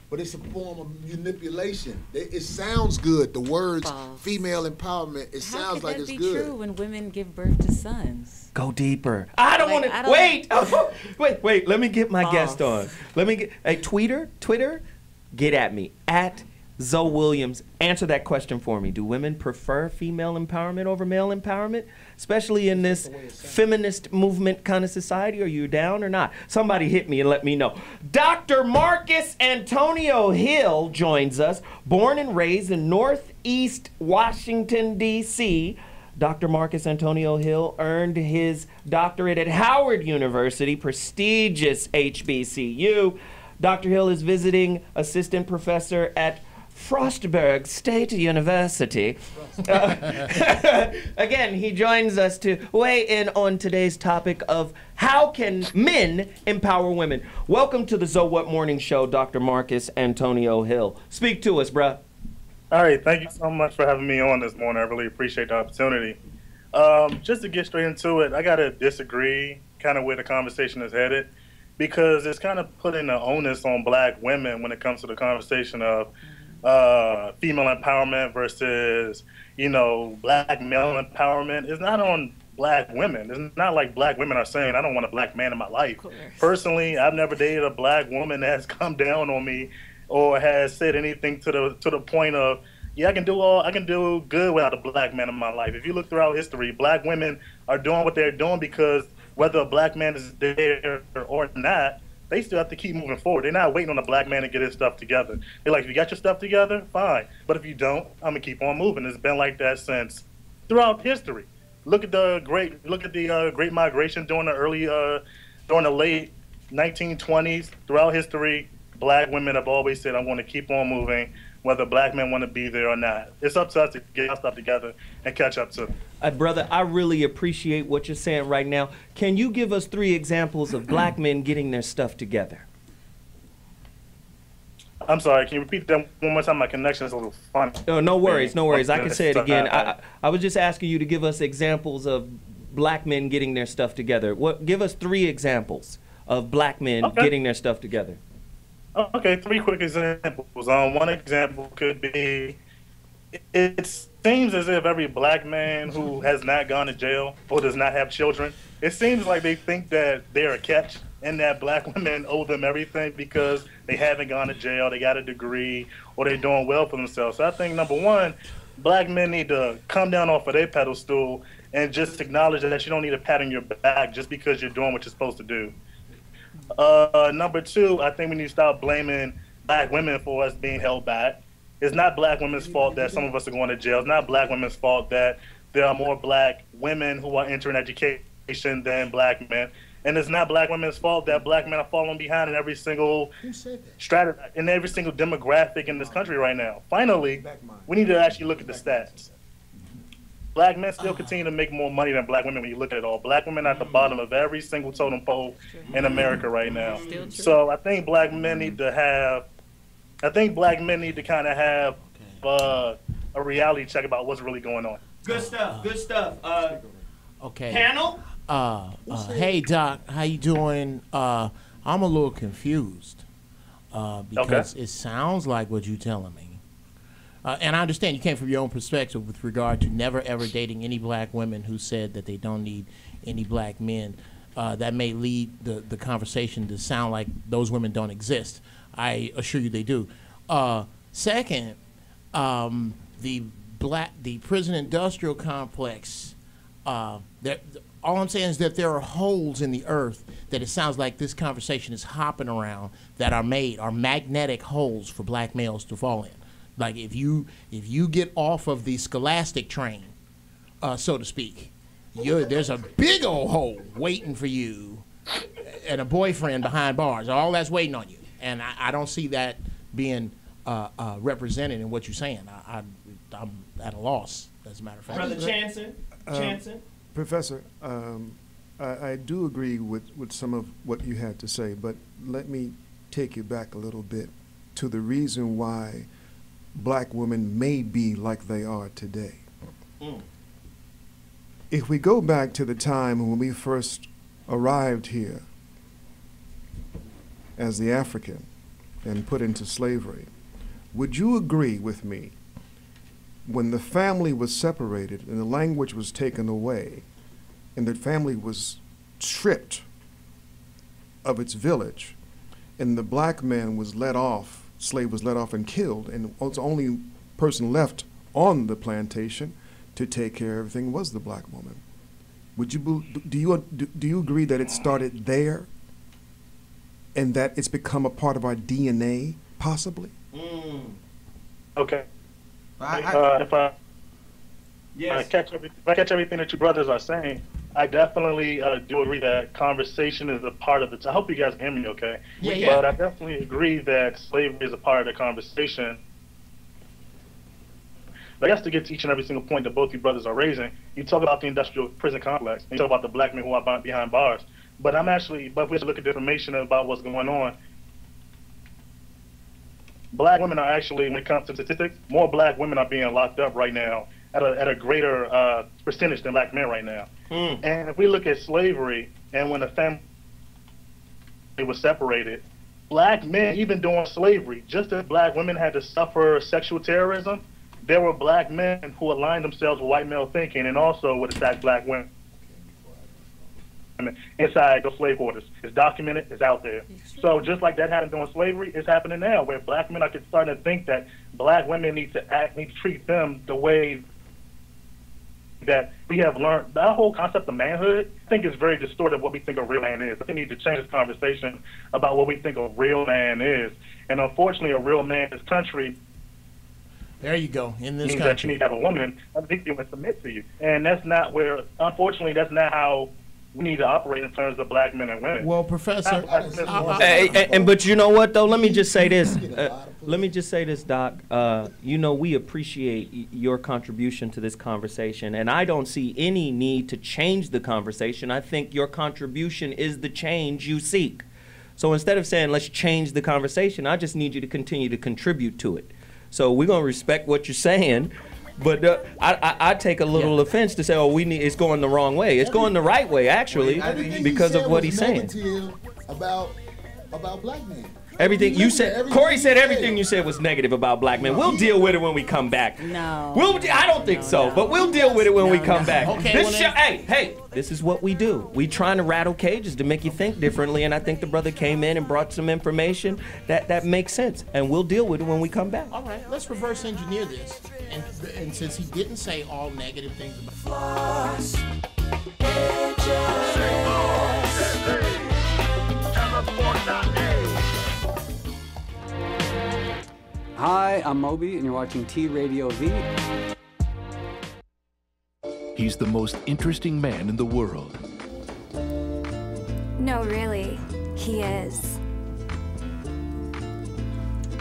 But it's a form of manipulation. It sounds good. The words female empowerment, it sounds like it's good. How could that be true when women give birth to sons? Go deeper. I don't want to. Wait. Let me get my guest on. Let me get a Twitter. Get at me at Zoe Williams. Answer that question for me. Do women prefer female empowerment over male empowerment, especially in this feminist movement kind of society? Are you down or not? Somebody hit me and let me know. Dr. Marcus Antonio Hill joins us, born and raised in Northeast Washington, D.C. Dr. Marcus Antonio Hill earned his doctorate at Howard University, prestigious HBCU. Dr. Hill is visiting assistant professor at Frostburg State University. Again, he joins us to weigh in on today's topic of how can men empower women. Welcome to the So What Morning Show, Dr. Marcus Antonio Hill. Speak to us, bruh. All right, thank you so much for having me on this morning. I really appreciate the opportunity. Just to get straight into it, I got to disagree kind of where the conversation is headed, because it's kind of putting the onus on black women when it comes to the conversation of female empowerment versus, black male empowerment. It's not on black women. It's not like black women are saying, I don't want a black man in my life. Personally, I've never dated a black woman that has come down on me or has said anything to the point of, yeah, I can do good without a black man in my life. If you look throughout history, black women are doing what they're doing because whether a black man is there or not, they still have to keep moving forward. They're not waiting on a black man to get his stuff together. They're like, if you got your stuff together, fine. But if you don't, I'm gonna keep on moving. It's been like that since throughout history. Look at the Great Migration during the late 1920s. Throughout history, black women have always said, I'm going to keep on moving, whether black men want to be there or not. It's up to us to get our stuff together and catch up to. Brother, I really appreciate what you're saying right now. Can you give us 3 examples of black men getting their stuff together? I'm sorry, can you repeat that one more time? My connection is a little funny. No worries. I can say it again. I was just asking you to give us examples of black men getting their stuff together. Give us 3 examples of black men getting their stuff together. Okay, 3 quick examples. One example could be, it seems as if every black man who has not gone to jail or does not have children, it seems like they think that they're a catch and that black women owe them everything because they haven't gone to jail, they got a degree, or they're doing well for themselves. So I think, number one, black men need to come down off of their pedestal and just acknowledge that you don't need a pat on your back just because you're doing what you're supposed to do. Number 2, I think we need to stop blaming black women for us being held back. It's not black women's fault that some of us are going to jail. It's not black women's fault that there are more black women who are entering education than black men. And it's not black women's fault that black men are falling behind in every single in every single demographic in this country right now. Finally, we need to actually look at the stats. Black men still continue to make more money than black women when you look at it all. Black women are at the bottom of every single totem pole in America right now. So I think black men need to kind of have a reality check about what's really going on. Good stuff. Okay. Panel? Hey, Doc, how you doing? I'm a little confused because it sounds like what you're telling me. And I understand you came from your own perspective with regard to never, ever dating any black women who said that they don't need any black men. That may lead the conversation to sound like those women don't exist. I assure you they do. Second, the prison industrial complex, all I'm saying is that there are holes in the earth that it sounds like this conversation is hopping around that are magnetic holes for black males to fall in. Like if you get off of the scholastic train so to speak. There's a big old hole waiting for you and a boyfriend behind bars. All that's waiting on you. And I don't see that being represented in what you're saying. I'm at a loss, as a matter of fact. Brother Chanson? Professor, I do agree with some of what you had to say, but let me take you back a little bit to the reason why black women may be like they are today. If we go back to the time when we first arrived here as the African and put into slavery, would you agree with me when the family was separated and the language was taken away and the family was stripped of its village and the black man was let off, slave was let off and killed, and the only person left on the plantation to take care of everything was the black woman? Would you do you agree that it started there and that it's become a part of our DNA, possibly? Okay. If I catch everything that you brothers are saying, I definitely do agree that conversation is a part of it. I hope you guys can hear me okay. Yeah. But I definitely agree that slavery is a part of the conversation. But I guess to get to each and every single point that both you brothers are raising, you talk about the industrial prison complex, and you talk about the black men who are behind bars. But if we have to look at the information about what's going on, black women are actually, when it comes to statistics, more black women are being locked up right now at a greater percentage than black men right now. And if we look at slavery, and when the family was separated, black men, even during slavery, just as black women had to suffer sexual terrorism, there were black men who aligned themselves with white male thinking and also would attack black women inside the slave quarters. It's documented, it's out there. So just like that happened during slavery, it's happening now, where black men are starting to think that black women need to treat them the way that we have learned. That whole concept of manhood, I think, is very distorted of what we think a real man is. I think we need to change this conversation about what we think a real man is. And unfortunately, a real man in this country, there you go, in this means country, that you need to have a woman underneath you and submit to you. And that's not where, unfortunately, that's not how we need to operate in terms of black men and women. Well, Professor, but you know what though? Let me just say this. Doc. We appreciate your contribution to this conversation, and I don't see any need to change the conversation. I think your contribution is the change you seek. So instead of saying let's change the conversation, I just need you to continue to contribute to it. So we're gonna respect what you're saying. But I take a little offense to say, it's going the wrong way. It's going the right way, actually, because of what he's saying. About black men. Everything you said, Corey said everything you said was negative about black men. We'll deal with it when we come back. No. I don't think so, but we'll deal with it when we come back. Okay, hey, this is what we do. We trying to rattle cages to make you think differently, and I think the brother came in and brought some information that makes sense, and we'll deal with it when we come back. All right, let's reverse engineer this. And since he didn't say all negative things about Hi, I'm Moby, and you're watching T Radio V. He's the most interesting man in the world. No, really, he is.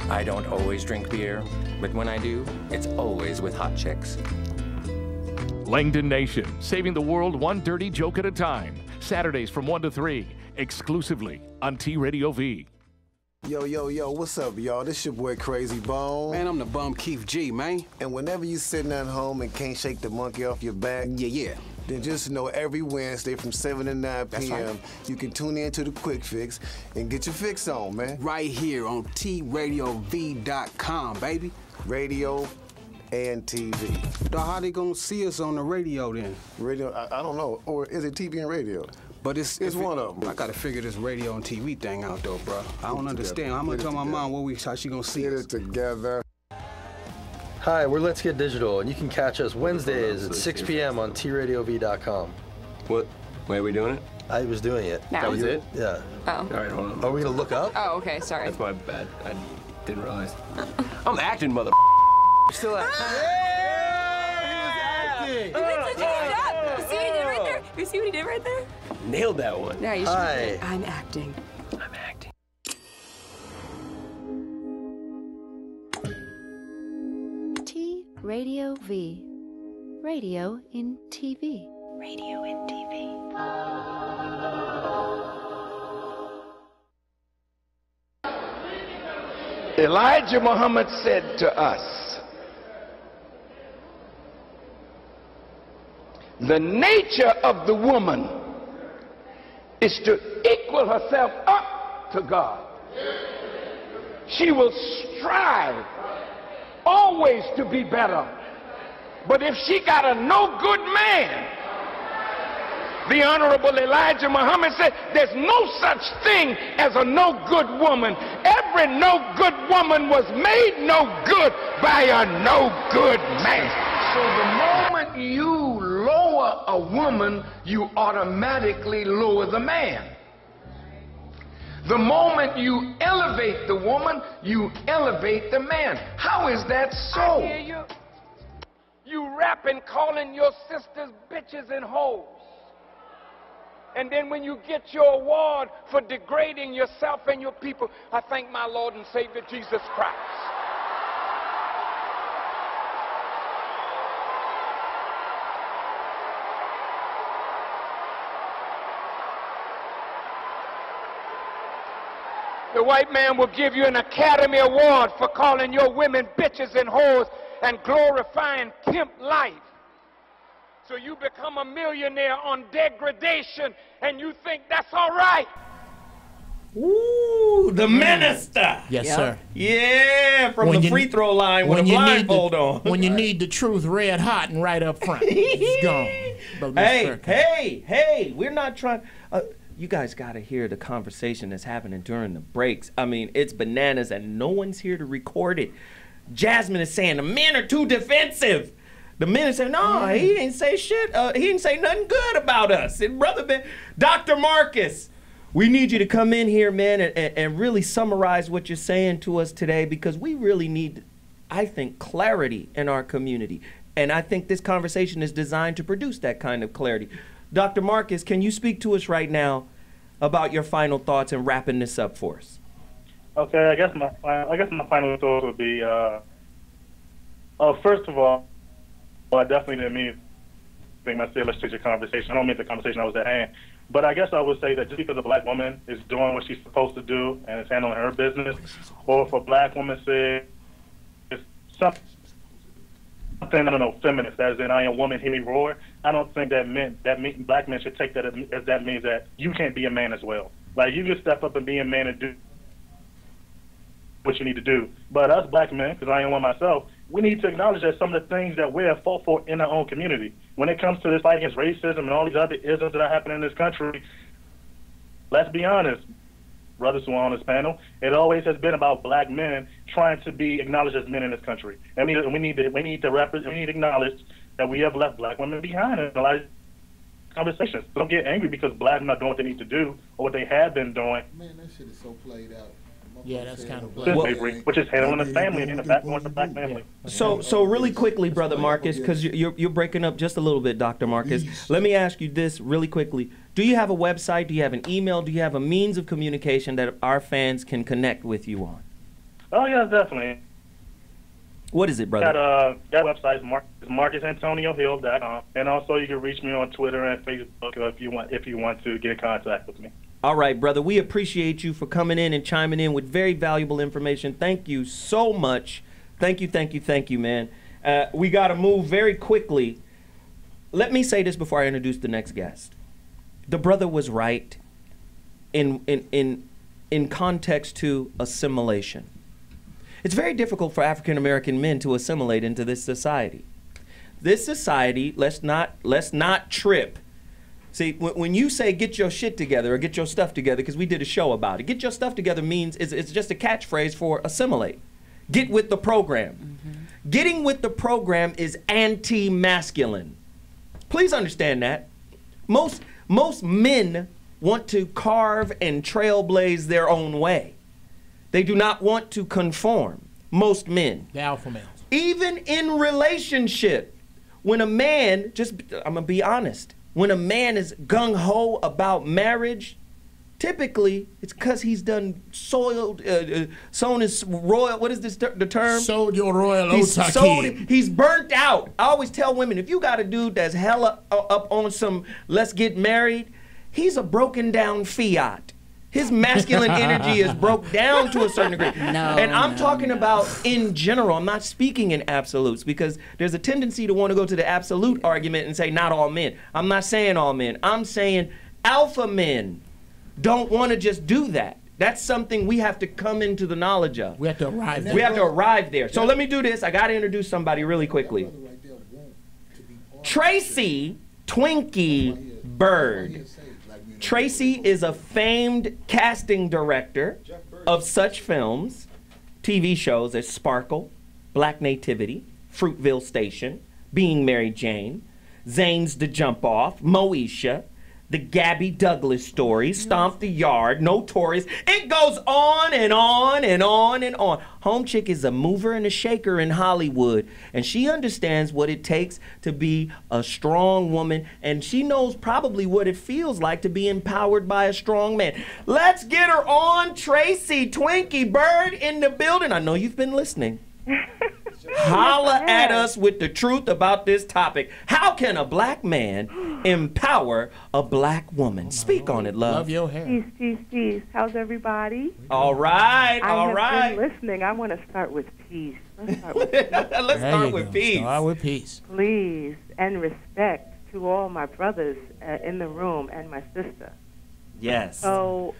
I don't always drink beer, but when I do, it's always with hot chicks. Langdon Nation, saving the world one dirty joke at a time. Saturdays from 1 to 3, exclusively on T Radio V. Yo, what's up, y'all? This your boy Crazy Bone. Man, I'm the bum Keith G, man. And whenever you sitting at home and can't shake the monkey off your back, yeah, then just know every Wednesday from 7 to 9 p.m. Right. You can tune in to the Quick Fix and get your fix on, man. Right here on TRadioV.com, baby. Radio and TV. Now, how they gonna see us on the radio then? Radio, I don't know. Or is it TV and radio? But it's one of them. I gotta figure this radio and TV thing out though, bro. I don't understand. I'm gonna tell my mom how she gonna see us. Get it together. Hi, we're Let's Get Digital, and you can catch us Wednesdays at 6 p.m. on TRadioV.com. What? Why are we doing it? I was doing it. Now? That was it? Yeah. Oh. All right, hold on. Are we gonna look up? Oh, okay, sorry. That's my bad. I didn't realize. I'm acting, mother. Still acting. Yeah, he was acting. You see what he did right there? Nailed that one. Yeah, you Hi. should. I'm acting. I'm acting. T Radio V. Radio in TV. Radio in TV. Elijah Muhammad said to us, the nature of the woman is to equal herself up to God. She will strive always to be better. But if she got a no good man, the Honorable Elijah Muhammad said, there's no such thing as a no good woman. Every no good woman was made no good by a no good man. So the moment you lower a woman, you automatically lower the man. The moment you elevate the woman, you elevate the man. How is that so? I hear you. You rapping, calling your sisters bitches and hoes. And then when you get your award for degrading yourself and your people, I thank my Lord and Savior Jesus Christ. The white man will give you an Academy Award for calling your women bitches and whores and glorifying pimp life. So you become a millionaire on degradation and you think that's all right. Ooh, the minister. Yes, sir. Yeah, from the free throw line with a blindfold on. When you need the truth red hot and right up front. It's gone. Hey, we're not trying. You guys got to hear the conversation that's happening during the breaks. I mean, it's bananas and no one's here to record it. Jasmine is saying the men are too defensive. The men are saying, no, he didn't say shit. He didn't say nothing good about us. And brother, man, Dr. Marcus, we need you to come in here, man, and really summarize what you're saying to us today, because we really need, I think, clarity in our community. And I think this conversation is designed to produce that kind of clarity. Dr. Marcus, can you speak to us right now about your final thoughts and wrapping this up for us? Okay, I guess my final thoughts would be, first of all, I definitely didn't mean to illustrate your conversation. I don't mean the conversation that was at hand. But I guess I would say that just because a black woman is doing what she's supposed to do and is handling her business, or if a black woman says something, I don't know, feminist, as in I am woman, hear me roar, I don't think black men should take that as that means that you can't be a man as well. Like, you just step up and be a man and do what you need to do. But us black men, because I am one myself, we need to acknowledge that some of the things that we're at fault for in our own community. When it comes to this fight against racism and all these other isms that are happening in this country, let's be honest, brothers who are on this panel, it always has been about black men trying to be acknowledged as men in this country. And we need to acknowledge that we have left black women behind in a lot of conversations. Don't get angry because black men are doing what they need to do or what they have been doing. Man, that shit is so played out. Yeah, that's kind of which is handling the family and the backbone of the black family. So really quickly, Brother Marcus, because you're breaking up just a little bit, Dr. Marcus. Let me ask you this really quickly. Do you have a website? Do you have an email? Do you have a means of communication that our fans can connect with you on? Oh, yeah, definitely. What is it, brother? That website is MarcusAntonioHill.com. And also you can reach me on Twitter and Facebook if you want to get in contact with me. All right, brother. We appreciate you for coming in and chiming in with very valuable information. Thank you so much. Thank you, man. We got to move very quickly. Let me say this before I introduce the next guest. The brother was right in context to assimilation. It's very difficult for African American men to assimilate into this society. This society, let's not trip. See, when you say get your shit together or get your stuff together, because we did a show about it, get your stuff together means it's just a catchphrase for assimilate. Get with the program. Mm-hmm. Getting with the program is anti-masculine. Please understand that. Most men want to carve and trailblaze their own way. They do not want to conform. Most men. The alpha males. Even in relationship, when a man, I'm going to be honest, when a man is gung-ho about marriage, typically it's because he's done sown his royal, what is this the term? Sold your royal oats, Hakeem. He's burnt out. I always tell women, if you got a dude that's hella up on some let's get married, he's a broken down Fiat. His masculine energy is broke down to a certain degree. And I'm talking about in general. I'm not speaking in absolutes, because there's a tendency to want to go to the absolute argument and say not all men. I'm not saying all men. I'm saying alpha men don't want to just do that. That's something we have to come into the knowledge of. We have to arrive there. We have to arrive there. So let me do this. I got to introduce somebody really quickly. Tracy Twinkie Byrd. Tracy is a famed casting director of such films, TV shows as Sparkle, Black Nativity, Fruitville Station, Being Mary Jane, Zane's The Jump Off, Moesha, The Gabby Douglas Story, Stomp the Yard, Notorious. It goes on and on and on and on. Home Chick is a mover and a shaker in Hollywood, and she understands what it takes to be a strong woman, and she knows probably what it feels like to be empowered by a strong man. Let's get her on. Tracy Twinkie Byrd in the building. I know you've been listening. Holla at us with the truth about this topic. How can a black man empower a black woman? Speak on it, love. Love your hair. Peace, peace, peace. How's everybody? All right, all right. I have been listening. I want to start with peace. Let's start with peace. Let's start with peace. Start with peace. Please, and respect to all my brothers in the room and my sister. Yes. So,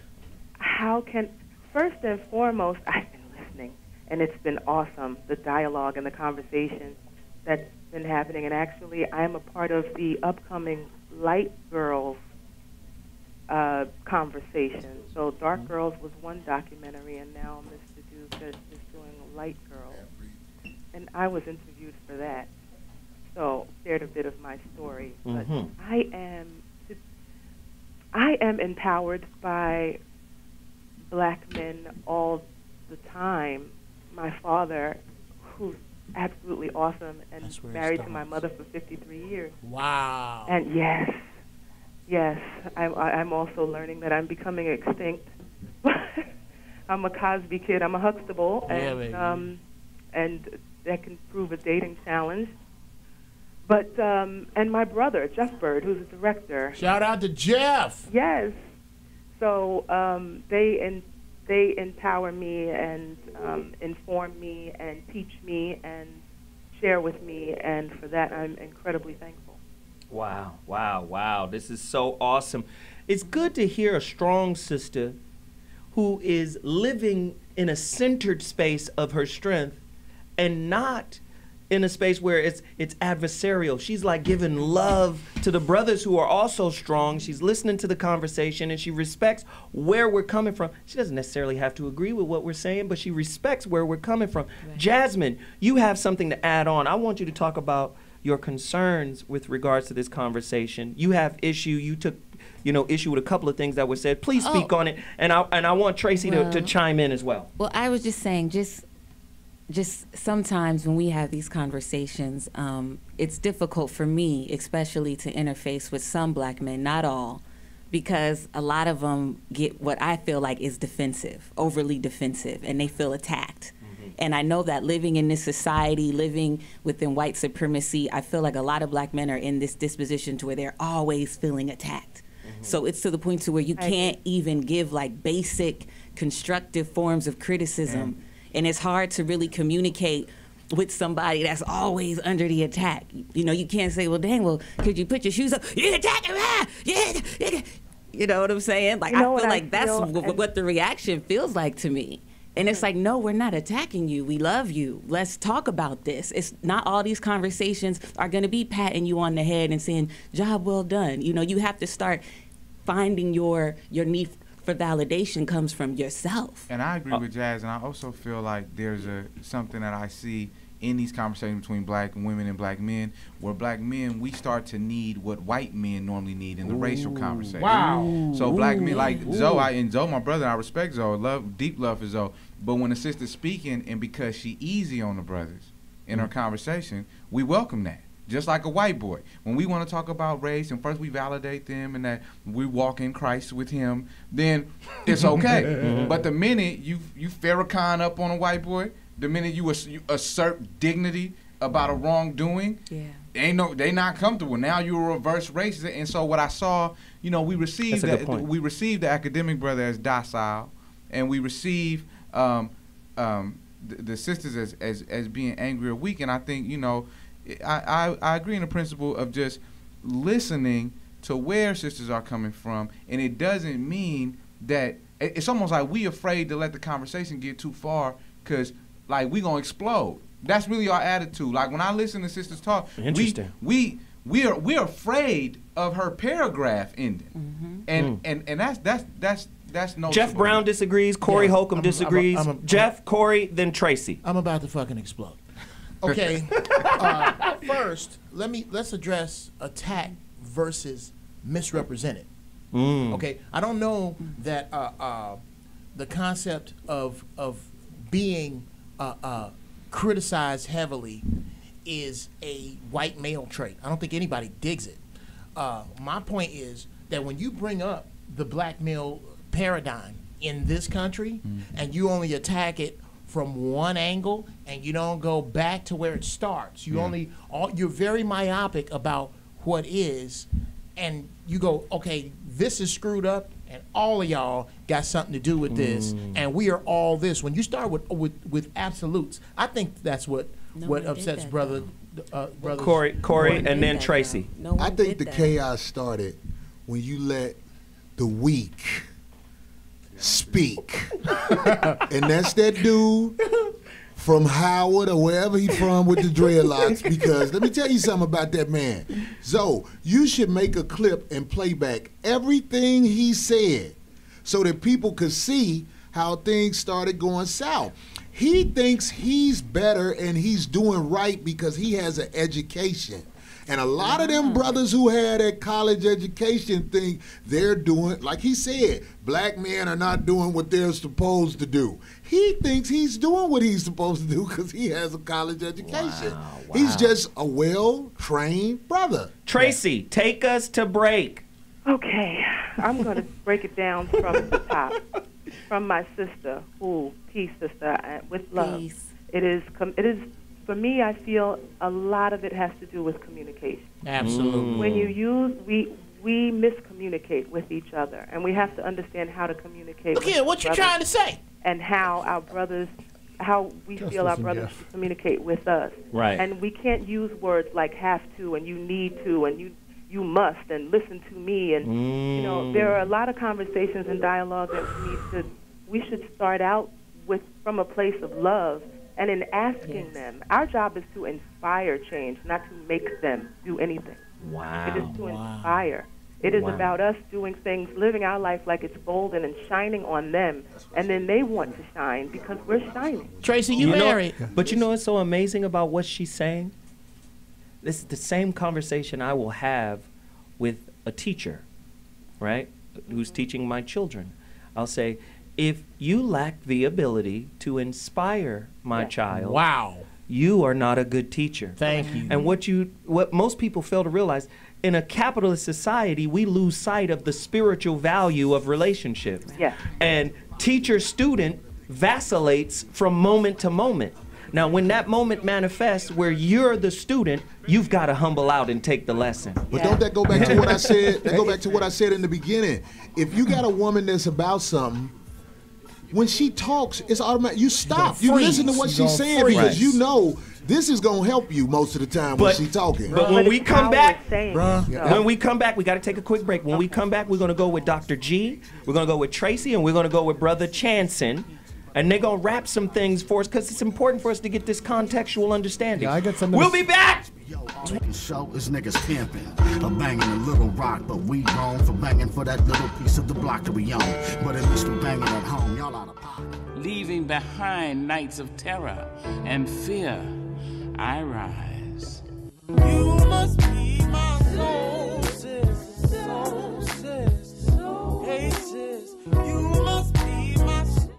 first and foremost, I've been listening. And it's been awesome, the dialogue and the conversation that's been happening. And actually, I am a part of the upcoming Light Girls conversation. So Dark Girls was one documentary, and now Mr. Duke is doing Light Girls. And I was interviewed for that. So shared a bit of my story. But I am empowered by black men all the time. My father, who's absolutely awesome and married to my mother for 53 years. Wow. And yes, I'm also learning that I'm becoming extinct. I'm a Cosby kid. I'm a Huxtable, and that can prove a dating challenge. But and my brother Jeff Byrd, who's a director. Shout out to Jeff. Yes. So they empower me and inform me and teach me and share with me, and for that I'm incredibly thankful. Wow, wow, wow. This is so awesome. It's good to hear a strong sister who is living in a centered space of her strength and not in a space where it's adversarial. She's like giving love to the brothers who are also strong. She's listening to the conversation, and she respects where we're coming from. She doesn't necessarily have to agree with what we're saying, but she respects where we're coming from. Right. Jasmine, you have something to add on. I want you to talk about your concerns with regards to this conversation. You have issue. You took issue with a couple of things that were said. Please speak on it, and I want Tracy to chime in as well. Well, I was just saying, just sometimes when we have these conversations, it's difficult for me, especially to interface with some black men, not all, because a lot of them get what I feel like is defensive, overly defensive, and they feel attacked. And I know that living in this society, living within white supremacy, I feel like a lot of black men are in this disposition to where they're always feeling attacked. So it's to the point to where you can't even give like basic constructive forms of criticism. And it's hard to really communicate with somebody that's always under the attack. You know, you can't say, well, dang, well, could you put your shoes up? You're attacking me. You know what I'm saying? Like, I feel like that's what the reaction feels like to me. And it's like, no, we're not attacking you. We love you. Let's talk about this. It's not all these conversations are going to be patting you on the head and saying, job well done. You know, you have to start finding your need for validation comes from yourself. And I agree with Jazz, and I also feel like there's something that I see in these conversations between black women and black men, where black men, we start to need what white men normally need in the racial conversation. Wow. So black men, like Zoe, Zoe, my brother, I respect Zoe, deep love for Zoe, but when a sister's speaking, and because she easy on the brothers in her conversation, we welcome that. just like a white boy. When we want to talk about race, and first we validate them and that we walk in Christ with him, then it's okay. But the minute you Farrakhan up on a white boy, the minute you assert dignity about a wrongdoing, they not comfortable. Now you're a reverse racist. And so what I saw, you know, we received the academic brother as docile, and we receive the sisters as being angry or weak. And I think, you know, I agree in the principle of just listening to where sisters are coming from, and it doesn't mean that it's almost like we afraid to let the conversation get too far because like we gonna explode. That's really our attitude. Like when I listen to sisters talk, we're afraid of her paragraph ending, and that's no. Jeff Brown disagrees. Corey Holcomb disagrees. Jeff, Corey, then Tracy. I'm about to fucking explode. Okay. First, let's address attack versus misrepresented. Okay. I don't know that the concept of being criticized heavily is a white male trait. I don't think anybody digs it. My point is that when you bring up the black male paradigm in this country and you only attack it from one angle and you don't go back to where it starts, you're very myopic about what is, and you go, okay, this is screwed up and all of y'all got something to do with this, and we are all this. When you start with absolutes, I think that's what upsets brother Corey, and then Tracy. I think the chaos started when you let the weak speak, and that's that dude from Howard or wherever he's from with the dreadlocks. Because let me tell you something about that man. Zoe, you should make a clip and play back everything he said so that people could see how things started going south. He thinks he's better and he's doing right because he has an education. And a lot of them brothers who had a college education think they're doing, like he said, black men are not doing what they're supposed to do. He thinks he's doing what he's supposed to do because he has a college education. Wow. He's just a well-trained brother. Tracy, take us to break. Okay, I'm going to break it down from the top. From my sister, peace, sister, with love. Peace. It is, for me, I feel a lot of it has to do with communication. Absolutely. When you use, we miscommunicate with each other, and we have to understand how to communicate. Look here, what you trying to say? And how how we feel our brothers should communicate with us. Right. And we can't use words like have to and you need to and you must and listen to me, and you know, there are a lot of conversations and dialogue that we should start out with from a place of love. And in asking them, our job is to inspire change, not to make them do anything. Wow. It is to inspire. It is about us doing things, living our life like it's golden and shining on them, and then they want to shine because we're shining. Tracy, you married. But you know what's so amazing about what she's saying? This is the same conversation I will have with a teacher, right, who's teaching my children. I'll say, if you lack the ability to inspire my child, you are not a good teacher. Thank you. And what most people fail to realize, in a capitalist society, we lose sight of the spiritual value of relationships. Yeah. And teacher-student vacillates from moment to moment. Now, when that moment manifests where you're the student, you've got to humble out and take the lesson. But don't that go back to what I said? That go back to what I said in the beginning. If you got a woman that's about something, when she talks, it's automatic. You stop. You listen to what she's saying because you know this is gonna help you most of the time when she's talking. But when we come back, when we come back, we got to take a quick break. When we come back, we're gonna go with Dr. G, we're gonna go with Tracy, and we're gonna go with Brother Chanson. And they're gonna wrap some things for us because it's important for us to get this contextual understanding. Yeah, I got something. We'll be back. Show is niggas pimping, a banging a little rock, but we wrong for banging for that little piece of the block that we own. But at least we banging at home, y'all out of pocket. Leaving behind nights of terror and fear, I rise. You must be my soul, sis, soul, sis, soul, hey sis. You must be my soul.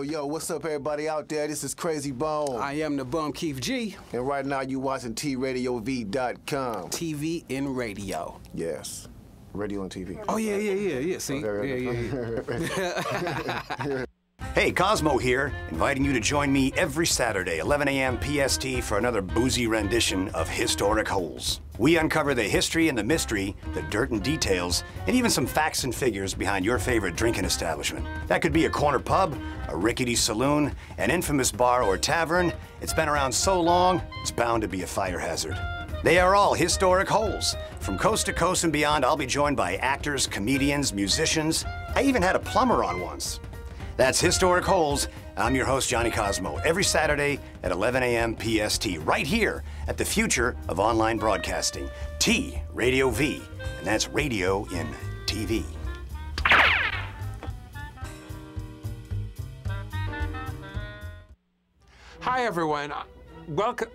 Yo, what's up, everybody out there? This is Crazy Bone. I am the bum Keith G. And right now you watching TRadiov.com. TV and radio. Yes. Radio and TV. Oh, yeah. See? Yeah. Hey, Cosmo here, inviting you to join me every Saturday, 11 a.m. PST, for another boozy rendition of Historic Holes. We uncover the history and the mystery, the dirt and details, and even some facts and figures behind your favorite drinking establishment. That could be a corner pub, a rickety saloon, an infamous bar or tavern. It's been around so long, it's bound to be a fire hazard. They are all historic holes. From coast to coast and beyond, I'll be joined by actors, comedians, musicians. I even had a plumber on once. That's Historic Holes. I'm your host, Johnny Cosmo, every Saturday at 11 a.m. PST, right here at the future of online broadcasting, T Radio V, and that's radio in TV. Hi, everyone. Welcome.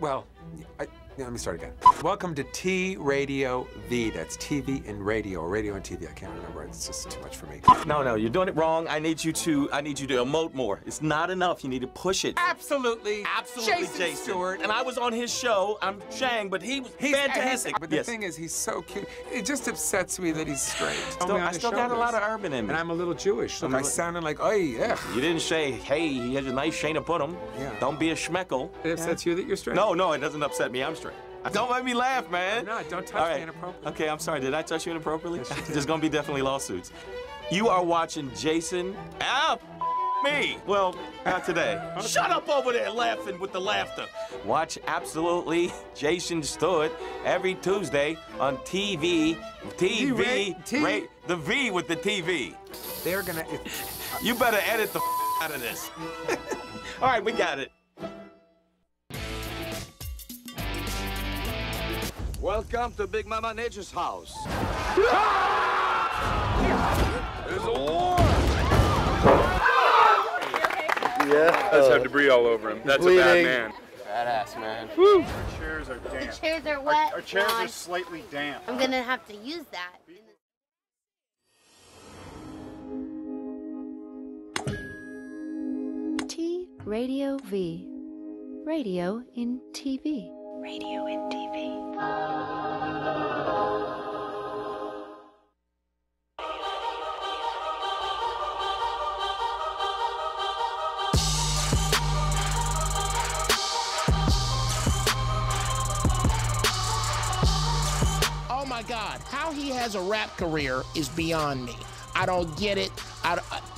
Let me start again. Welcome to T Radio V. That's TV and radio, or radio and TV. I can't remember. It's just too much for me. No, you're doing it wrong. I need you to emote more. It's not enough. You need to push it. Absolutely, Jason Stewart. And I was on his show. I'm Shang, but he's fantastic. But the thing is, he's so cute. It just upsets me that he's straight. I still got a lot of urban in me. And I'm a little Jewish, so I sounded like, oh yeah. You didn't say, hey, he has a nice Shayna Putum. Yeah. Don't be a schmeckle. It upsets you that you're straight? No, it doesn't upset me. I'm straight. Don't make me laugh, man. No, don't touch me inappropriately. Okay, I'm sorry. Did I touch you inappropriately? There's gonna be definitely lawsuits. You are watching Jason. Me. Well, not today. Shut up over there laughing with the laughter. Watch Absolutely Jason Stewart every Tuesday on TV. The V with the TV. They're gonna. You better edit the out of this. All right, we got it. Welcome to Big Mama Nature's house. There's a war! Yeah. Let's have debris all over him. That's a bad man. Badass, man. Woo! Our chairs are damp. The chairs are wet. Our chairs are slightly damp. I'm gonna have to use that. T Radio V. Radio in TV. Radio in TV. Oh my God, how he has a rap career is beyond me. I don't get it.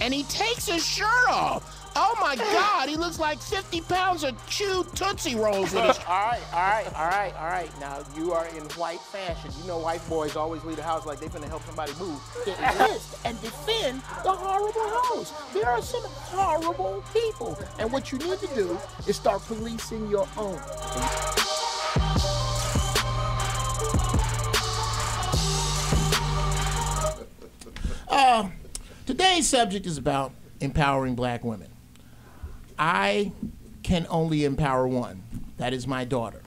And he takes his shirt off. Oh my God, he looks like 50 pounds of chewed Tootsie Rolls with his... All right. Now, you are in white fashion. You know white boys always leave the house like they finna help somebody move. Resist and defend the horrible hoes. There are some horrible people. And what you need to do is start policing your own. Today's subject is about empowering black women. I can only empower one. That is my daughter.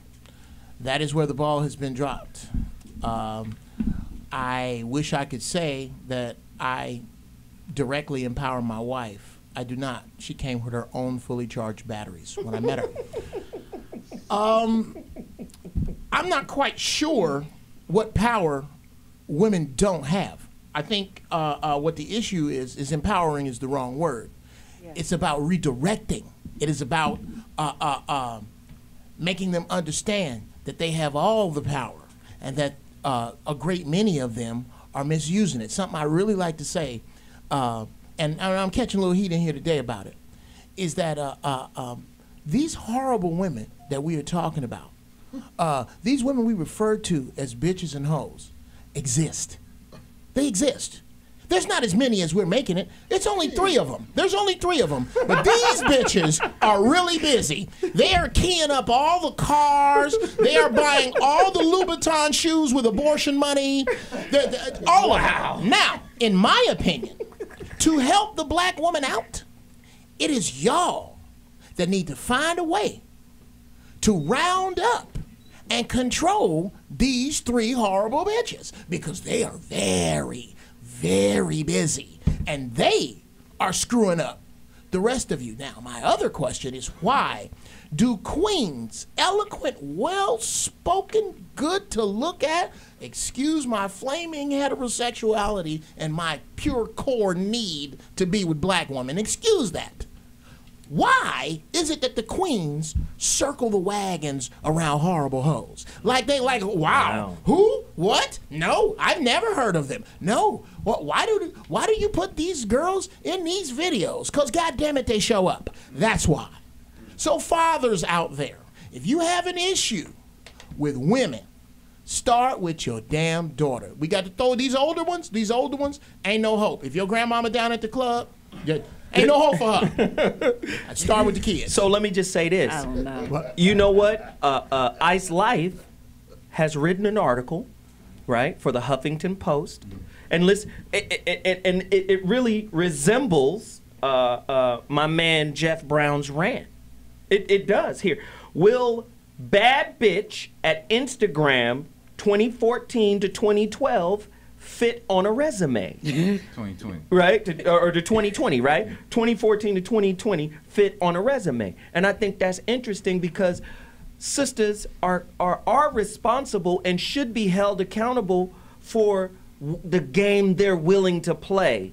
That is where the ball has been dropped. I wish I could say that I directly empower my wife. I do not. She came with her own fully charged batteries when I met her. I'm not quite sure what power women don't have. I think what the issue is empowering is the wrong word. Yeah. It's about redirecting. It is about making them understand that they have all the power and that a great many of them are misusing it. Something I really like to say, and I'm catching a little heat in here today about it, is that these horrible women that we are talking about, these women we refer to as bitches and hoes, exist. They exist. There's not as many as we're making it. It's only 3 of them. There's only 3 of them. But these bitches are really busy. They are keying up all the cars. They are buying all the Louboutin shoes with abortion money. All of them. Now, in my opinion, to help the black woman out, it is y'all that need to find a way to round up and control these 3 horrible bitches because they are very, very busy and they are screwing up the rest of you. Now, my other question is, why do queens, eloquent, well-spoken, good to look at, excuse my flaming heterosexuality and my pure core need to be with black women, excuse that. Why is it that the queens circle the wagons around horrible hoes? Like wow, who, what? No, I've never heard of them. No, why do you put these girls in these videos? Because goddamn it, they show up. That's why. So fathers out there, if you have an issue with women, start with your damn daughter. We got to throw these older ones, ain't no hope. If your grandmama down at the club, ain't no hope for her. I'd start with the kids. So let me just say this. I don't know. You know what? Ice Life has written an article, right, for the Huffington Post. And listen, it really resembles my man Jeff Brown's rant. It does. Here. Will bad bitch at Instagram 2014 to 2012 fit on a resume? 2020. Right? Or to 2020, right? 2014 to 2020 fit on a resume. And I think that's interesting because sisters are responsible and should be held accountable for the game they're willing to play.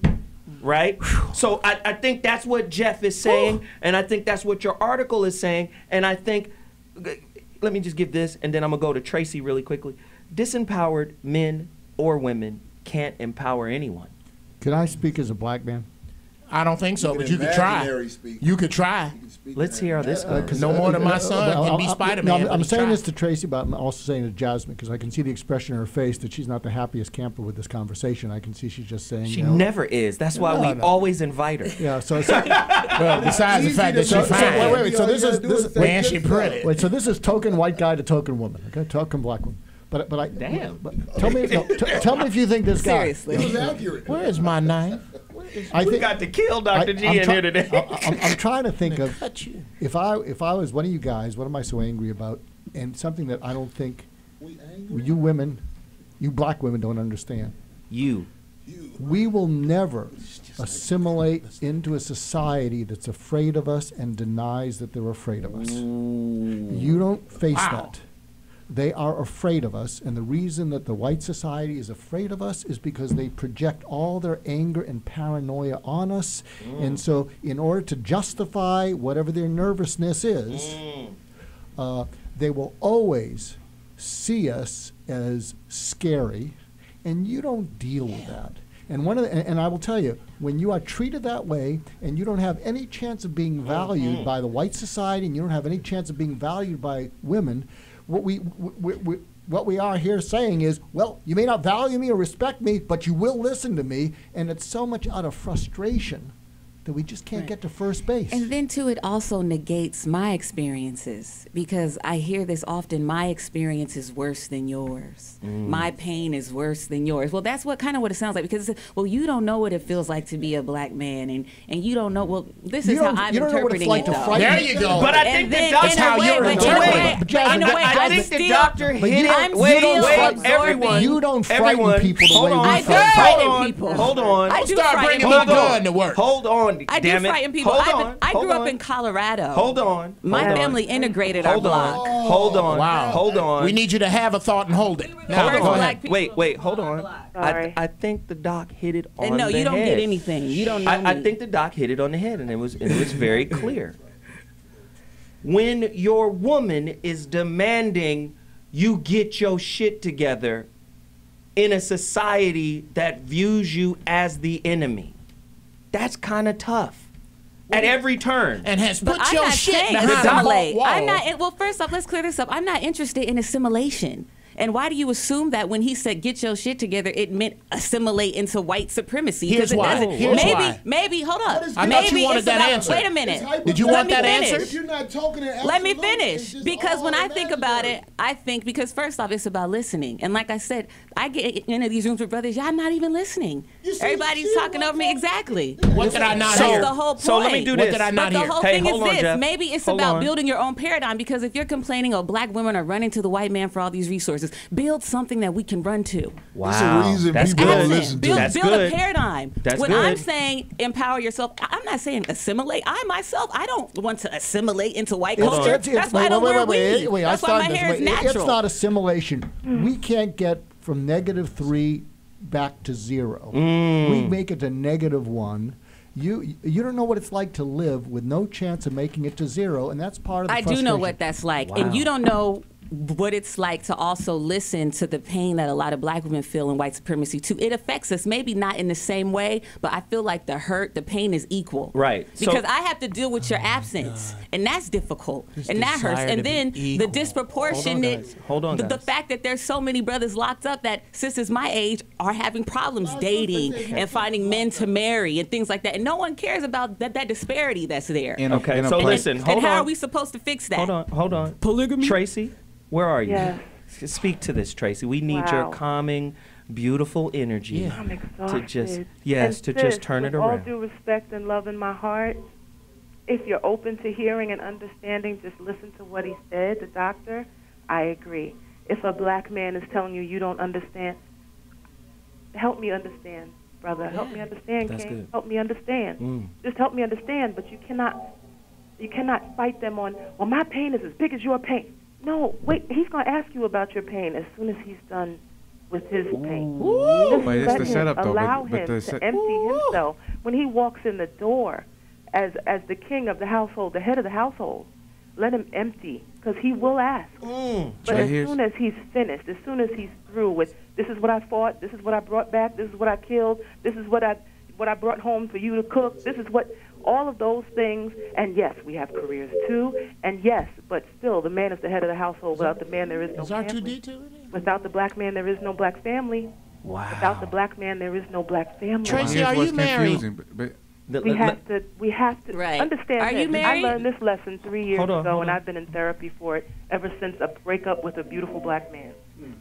Right? So I think that's what Jeff is saying, and I think that's what your article is saying, and I think, let me just give this, and then I'm going to go to Tracy really quickly. Disempowered men or women can't empower anyone. Can I speak as a black man? I don't think so, but you could try. You could try. Let's hear how this goes. No more than my son can be Spider-Man. No, I'm saying this to Tracy, but I'm also saying to Jasmine, because I can see the expression in her face that she's not the happiest camper with this conversation. I can see she's just saying, She never is. That's why we always invite her. Yeah, so well, besides the fact that she's fine. Wait, so this is man, she pretty. Wait, so this is token white guy to token woman, okay? Token black woman. But I damn. Tell me if you think this guy. Seriously. It was accurate. Where is my knife? We got to kill Dr. G in here today. I'm trying to think of if I was one of you guys, what am I so angry about? And something that I don't think you women, you black women don't understand. We will never assimilate into a society that's afraid of us and denies that they're afraid of us. You don't face that. They are afraid of us, and the reason that the white society is afraid of us is because they project all their anger and paranoia on us. And so in order to justify whatever their nervousness is, they will always see us as scary, and you don't deal with that. And and I will tell you, when you are treated that way and you don't have any chance of being valued by the white society and you don't have any chance of being valued by women, what we are here saying is, well, you may not value me or respect me, but you will listen to me, and it's so much out of frustration that we just can't get to first base. And then, too, it also negates my experiences, because I hear this often, my experience is worse than yours. My pain is worse than yours. Well, that's what it sounds like, because it's, well, you don't know what it feels like to be a black man, and you don't know, well, this is how I'm interpreting it, though. There you go. But I think the doctor, how you're interpreting. I think the doctor hit it. Wait, everyone. You don't frighten people the way we frighten people. Hold on. I do start bringing my gun to work. Hold on. I do frighten people. I grew up in Colorado. Hold on. My family integrated our block. Hold on. Wow. Hold on. We need you to have a thought and hold it. Now, go ahead. Wait, hold on. I think the doc hit it on the head. No, you don't get anything. You don't know me. I think the doc hit it on the head, and it was very clear. When your woman is demanding you get your shit together in a society that views you as the enemy, that's kind of tough at every turn. And has put your shit behind the wall. I'm not. Well, first off, let's clear this up. I'm not interested in assimilation. And why do you assume that when he said get your shit together, it meant assimilate into white supremacy? Here's why. Maybe, hold up. I thought you wanted that answer. Wait a minute. Did you want that answer? If you're not talking to Let me finish. Because when I think about it, because first off, it's about listening. And like I said, I get into these rooms with brothers, y'all not even listening. Everybody's talking over me. Exactly. What did I not hear? That's the whole point. So let me do this. What did I not hear? The whole thing is this. Maybe it's about building your own paradigm, because if you're complaining, oh, black women are running to the white man for all these resources, resources. Build something that we can run to. Wow. There's a reason That's people good. don't listen to Build, build a paradigm. That's when good. I'm saying empower yourself, I'm not saying assimilate. I myself, I don't want to assimilate into white culture. That's why I don't wear weave. That's why my hair is natural. It's not assimilation. We can't get from -3 back to 0. We make it to -1. You don't know what it's like to live with no chance of making it to 0, and that's part of the I frustration. do know what that's like. Wow. And you don't know what it's like to also listen to the pain that a lot of black women feel in white supremacy too. It affects us, maybe not in the same way, but I feel like the hurt, the pain is equal. Right. Because I have to deal with your absence, and that's difficult, and that hurts. desire And to be then the equal. disproportionate, Hold on, the guys. fact that there's so many brothers locked up that sisters my age are having problems dating and finding men to marry and things like that, and no one cares about that disparity that's there. Okay, so listen, hold and how on. are we supposed to fix that? Hold on. Polygamy? Tracy, where are you? Yes. Speak to this, Tracy. We need your Wow. calming, beautiful energy I'm to exhausted. just And to just turn with it all around. due respect and love in my heart, if you're open to hearing and understanding, just listen to what he said, the doctor. I agree. If a black man is telling you you don't understand, help me understand, brother. Help me understand, That's King. good. Help me understand. Just help me understand. But you cannot fight them on, well, my pain is as big as your pain. No, wait, he's going to ask you about your pain as soon as he's done with his pain. Just But it's let the him setup, though, allow but him the to empty himself. When he walks in the door as the king of the household, the head of the household, let him empty, because he will ask. But as soon as he's finished, as soon as he's through with, this is what I fought, this is what I brought back, this is what I killed, this is what I brought home for you to cook, this is what, all of those things, and yes, we have careers too, and yes, but still, the man is the head of the household. Without the man, there is no family. Without the black man, there is no black family. Wow. Without the black man, there is no black family. Tracy, are you married? We have to Right. understand Are that. you married? I learned this lesson 3 years Hold on, ago, hold and on. I've been in therapy for it ever since a breakup with a beautiful black man.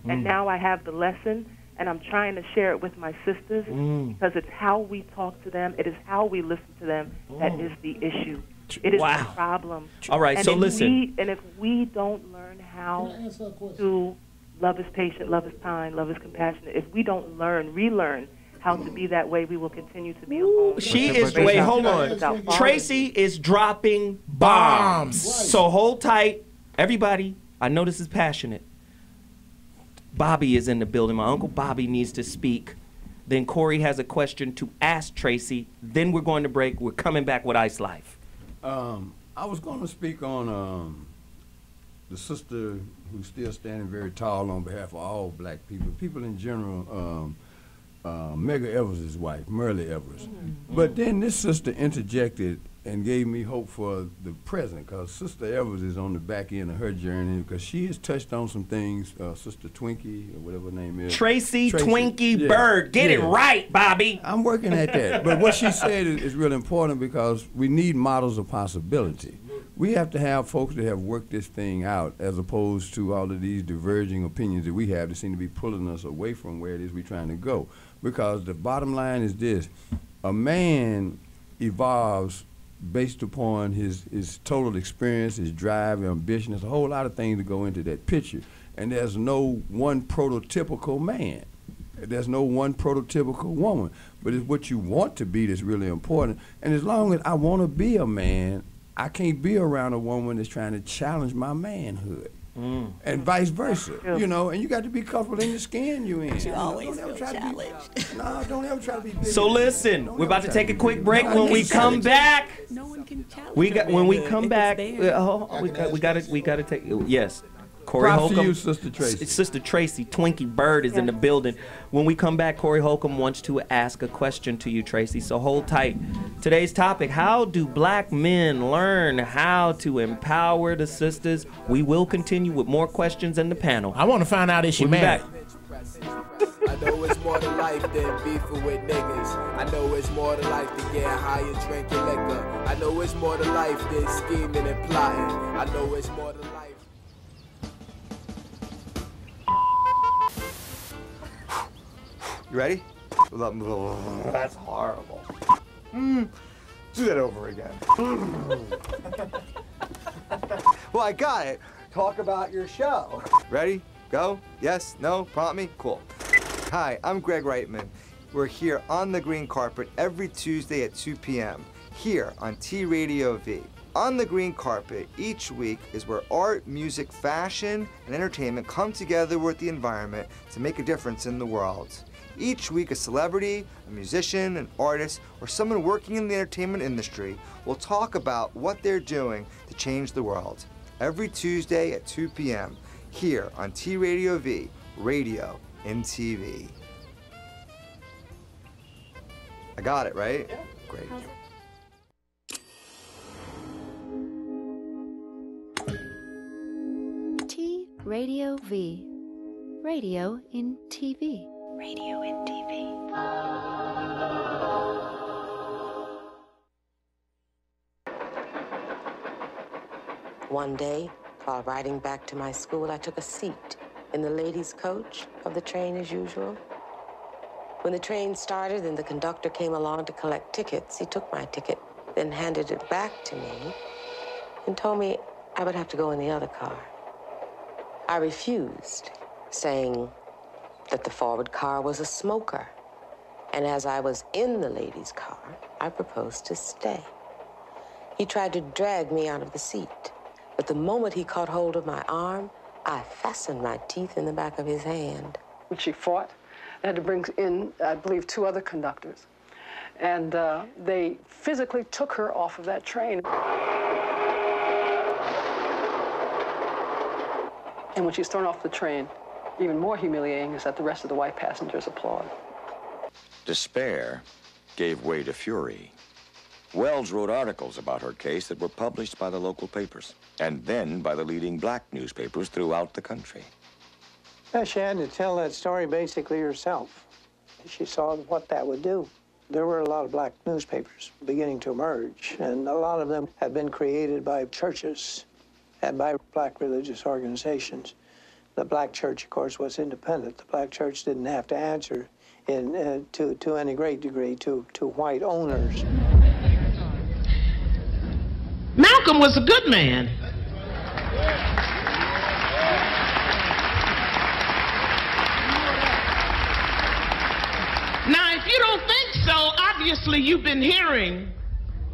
And now I have the lesson, and I'm trying to share it with my sisters because it's how we talk to them, it is how we listen to them that is the issue. It is Wow. the problem. All right, And so if listen. if we don't learn how to love is patient, love is kind, love is compassionate, if we don't relearn how to be that way, we will continue to be alone. She is, wait, hold on. Tracy is dropping bombs. So hold tight. Everybody, I know this is passionate. Bobby is in the building. My Uncle Bobby needs to speak. Then Corey has a question to ask Tracy. Then we're going to break. We're coming back with Ice Life. I was going to speak on the sister who's still standing very tall on behalf of all black people in general, Medgar Evers' wife, Myrlie Evers. But then this sister interjected and gave me hope for the present, because Sister Evers is on the back end of her journey, because she has touched on some things, Sister Twinkie, or whatever her name is. Tracy Twinkie Bird. Get it right, Bobby. I'm working at that. But what she said is really important, because we need models of possibility. We have to have folks that have worked this thing out, as opposed to all of these diverging opinions that we have that seem to be pulling us away from where it is we're trying to go. Because the bottom line is this: a man evolves based upon his total experience, his drive, ambition. There's a whole lot of things that go into that picture. And there's no one prototypical man. There's no one prototypical woman. But it's what you want to be that's really important. And as long as I want to be a man, I can't be around a woman that's trying to challenge my manhood. And vice versa, you know, and you got to be comfortable in the skin you in. You always don't ever feel try challenged. to be, no, don't ever try to be big. So listen, we're about to take a quick break. When we come back, No one can challenge when we come if back, it's there. we got to take. Yes, Corey Props Holcomb, to you, Sister Tracy. Sister Tracy Twinkie Bird is in the building. When we come back, Corey Holcomb wants to ask a question to you, Tracy. So hold tight. Today's topic: how do black men learn how to empower the sisters? We will continue with more questions in the panel. I want to find out if she We'll be married. back. I know it's more to life than beefing with niggas. I know it's more to life than getting high and drinking liquor. I know it's more to life than scheming and plotting. I know it's more to life. You ready? That's horrible. Do that over again. Well, I got it. Talk about your show. Ready? Go? Yes? No? Prompt me? Cool. Hi, I'm Greg Reitman. We're here on the green carpet every Tuesday at 2 p.m. here on T Radio V. On the green carpet each week is where art, music, fashion, and entertainment come together with the environment to make a difference in the world. Each week, a celebrity, a musician, an artist, or someone working in the entertainment industry will talk about what they're doing to change the world. Every Tuesday at 2 p.m. here on T Radio V, radio and TV. I got it, right? Yeah. Great. T Radio V, radio in TV. Radio in TV. One day, while riding back to my school, I took a seat in the ladies' coach of the train as usual. When the train started and the conductor came along to collect tickets, he took my ticket, then handed it back to me and told me I would have to go in the other car. I refused, saying that the forward car was a smoker. And as I was in the ladies' car, I proposed to stay. He tried to drag me out of the seat, but the moment he caught hold of my arm, I fastened my teeth in the back of his hand. She fought. They had to bring in, I believe, 2 other conductors. And they physically took her off of that train. And when she's thrown off the train, even more humiliating is that the rest of the white passengers applaud. Despair gave way to fury. Wells wrote articles about her case that were published by the local papers, and then by the leading black newspapers throughout the country. She had to tell that story basically herself. She saw what that would do. There were a lot of black newspapers beginning to emerge, and a lot of them had been created by churches and by black religious organizations. The black church, of course, was independent. The black church didn't have to answer to any great degree to white owners. Malcolm was a good man. Now, if you don't think so, obviously you've been hearing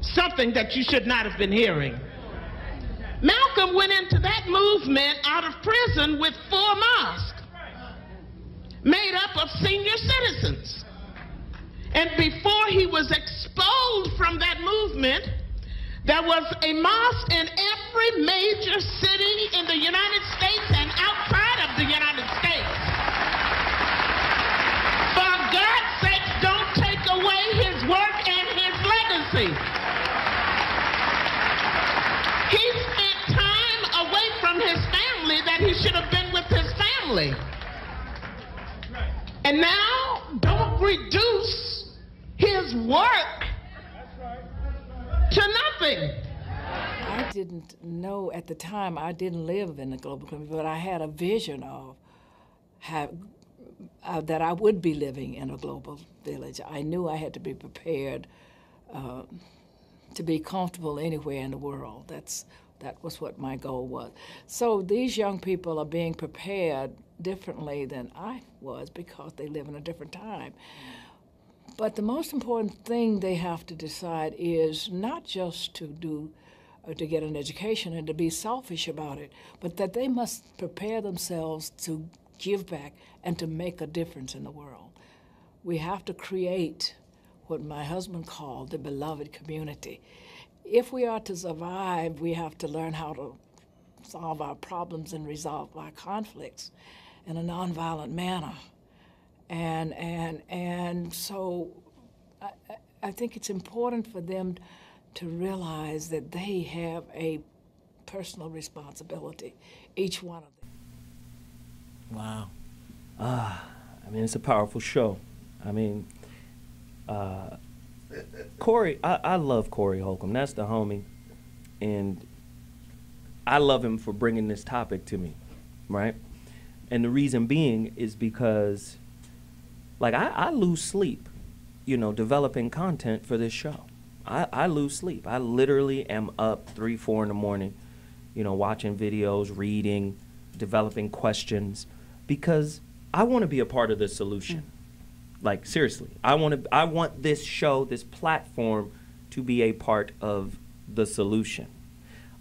something that you should not have been hearing. Malcolm went into that movement out of prison with 4 mosques made up of senior citizens. And before he was exposed from that movement, there was a mosque in every major city in the United States and outside of the United States. For God's sake, don't take away his work and his legacy. He spent time away from his family that he should have been with his family. And now, don't reduce his work to nothing. I didn't know at the time, I didn't live in the global community, but I had a vision of that I would be living in a global village. I knew I had to be prepared to be comfortable anywhere in the world. That was what my goal was. So these young people are being prepared differently than I was because they live in a different time. But the most important thing they have to decide is not just to get an education and to be selfish about it, but that they must prepare themselves to give back and to make a difference in the world. We have to create what my husband called the beloved community. If we are to survive, we have to learn how to solve our problems and resolve our conflicts in a nonviolent manner. And so I think it's important for them to realize that they have a personal responsibility, each one of them. Wow. I mean, it's a powerful show. I mean, Corey, I love Corey Holcomb. That's the homie. And I love him for bringing this topic to me, right? And the reason being is because, like, I lose sleep, you know, developing content for this show. I lose sleep. I literally am up 3, 4 in the morning, you know, watching videos, reading, developing questions, because I want to be a part of the solution. Like, seriously, I want this show, this platform, to be a part of the solution.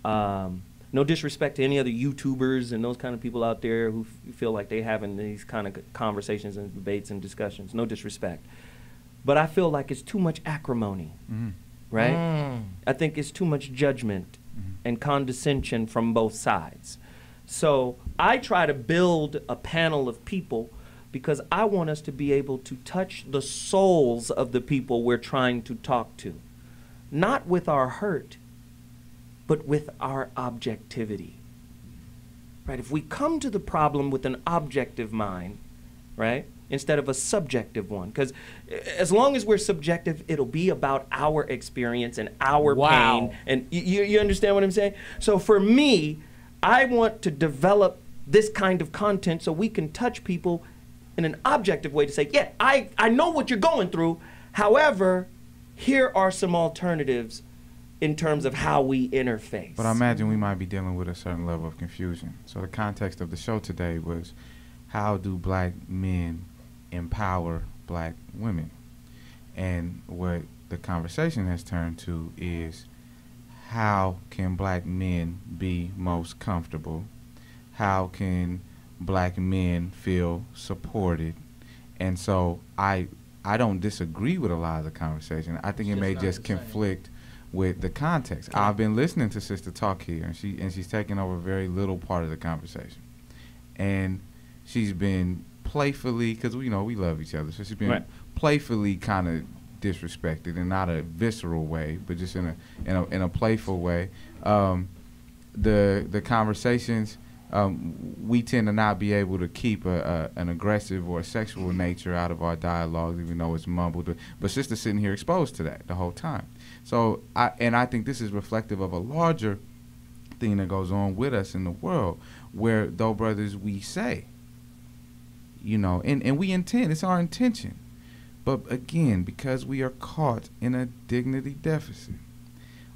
No disrespect to any other YouTubers and those kind of people out there who feel like they having these kind of conversations and debates and discussions. No disrespect. But I feel like it's too much acrimony, right? I think it's too much judgment and condescension from both sides. So I try to build a panel of people because I want us to be able to touch the souls of the people we're trying to talk to. Not with our hurt, but with our objectivity. Right? If we come to the problem with an objective mind, right, instead of a subjective one, because as long as we're subjective, it'll be about our experience and our pain. And you understand what I'm saying? So for me, I want to develop this kind of content so we can touch people in an objective way to say, yeah, I know what you're going through. However, here are some alternatives in terms of how we interface. But I imagine we might be dealing with a certain level of confusion. So the context of the show today was, how do black men empower black women? And what the conversation has turned to is, how can black men be most comfortable? How can black men feel supported? And so I don't disagree with a lot of the conversation. I think it may just conflict with the context. I've been listening to Sister talk here, and she's taken over very little part of the conversation. And she's been playfully, because we love each other, so she's been playfully kind of disrespected, in not a visceral way, but just in a playful way. The conversations, we tend to not be able to keep an aggressive or a sexual nature out of our dialogues, even though it's mumbled. But Sister's sitting here exposed to that the whole time. So I think this is reflective of a larger thing that goes on with us in the world, where, though, brothers, we say, and we intend, it's our intention. But again, because we are caught in a dignity deficit,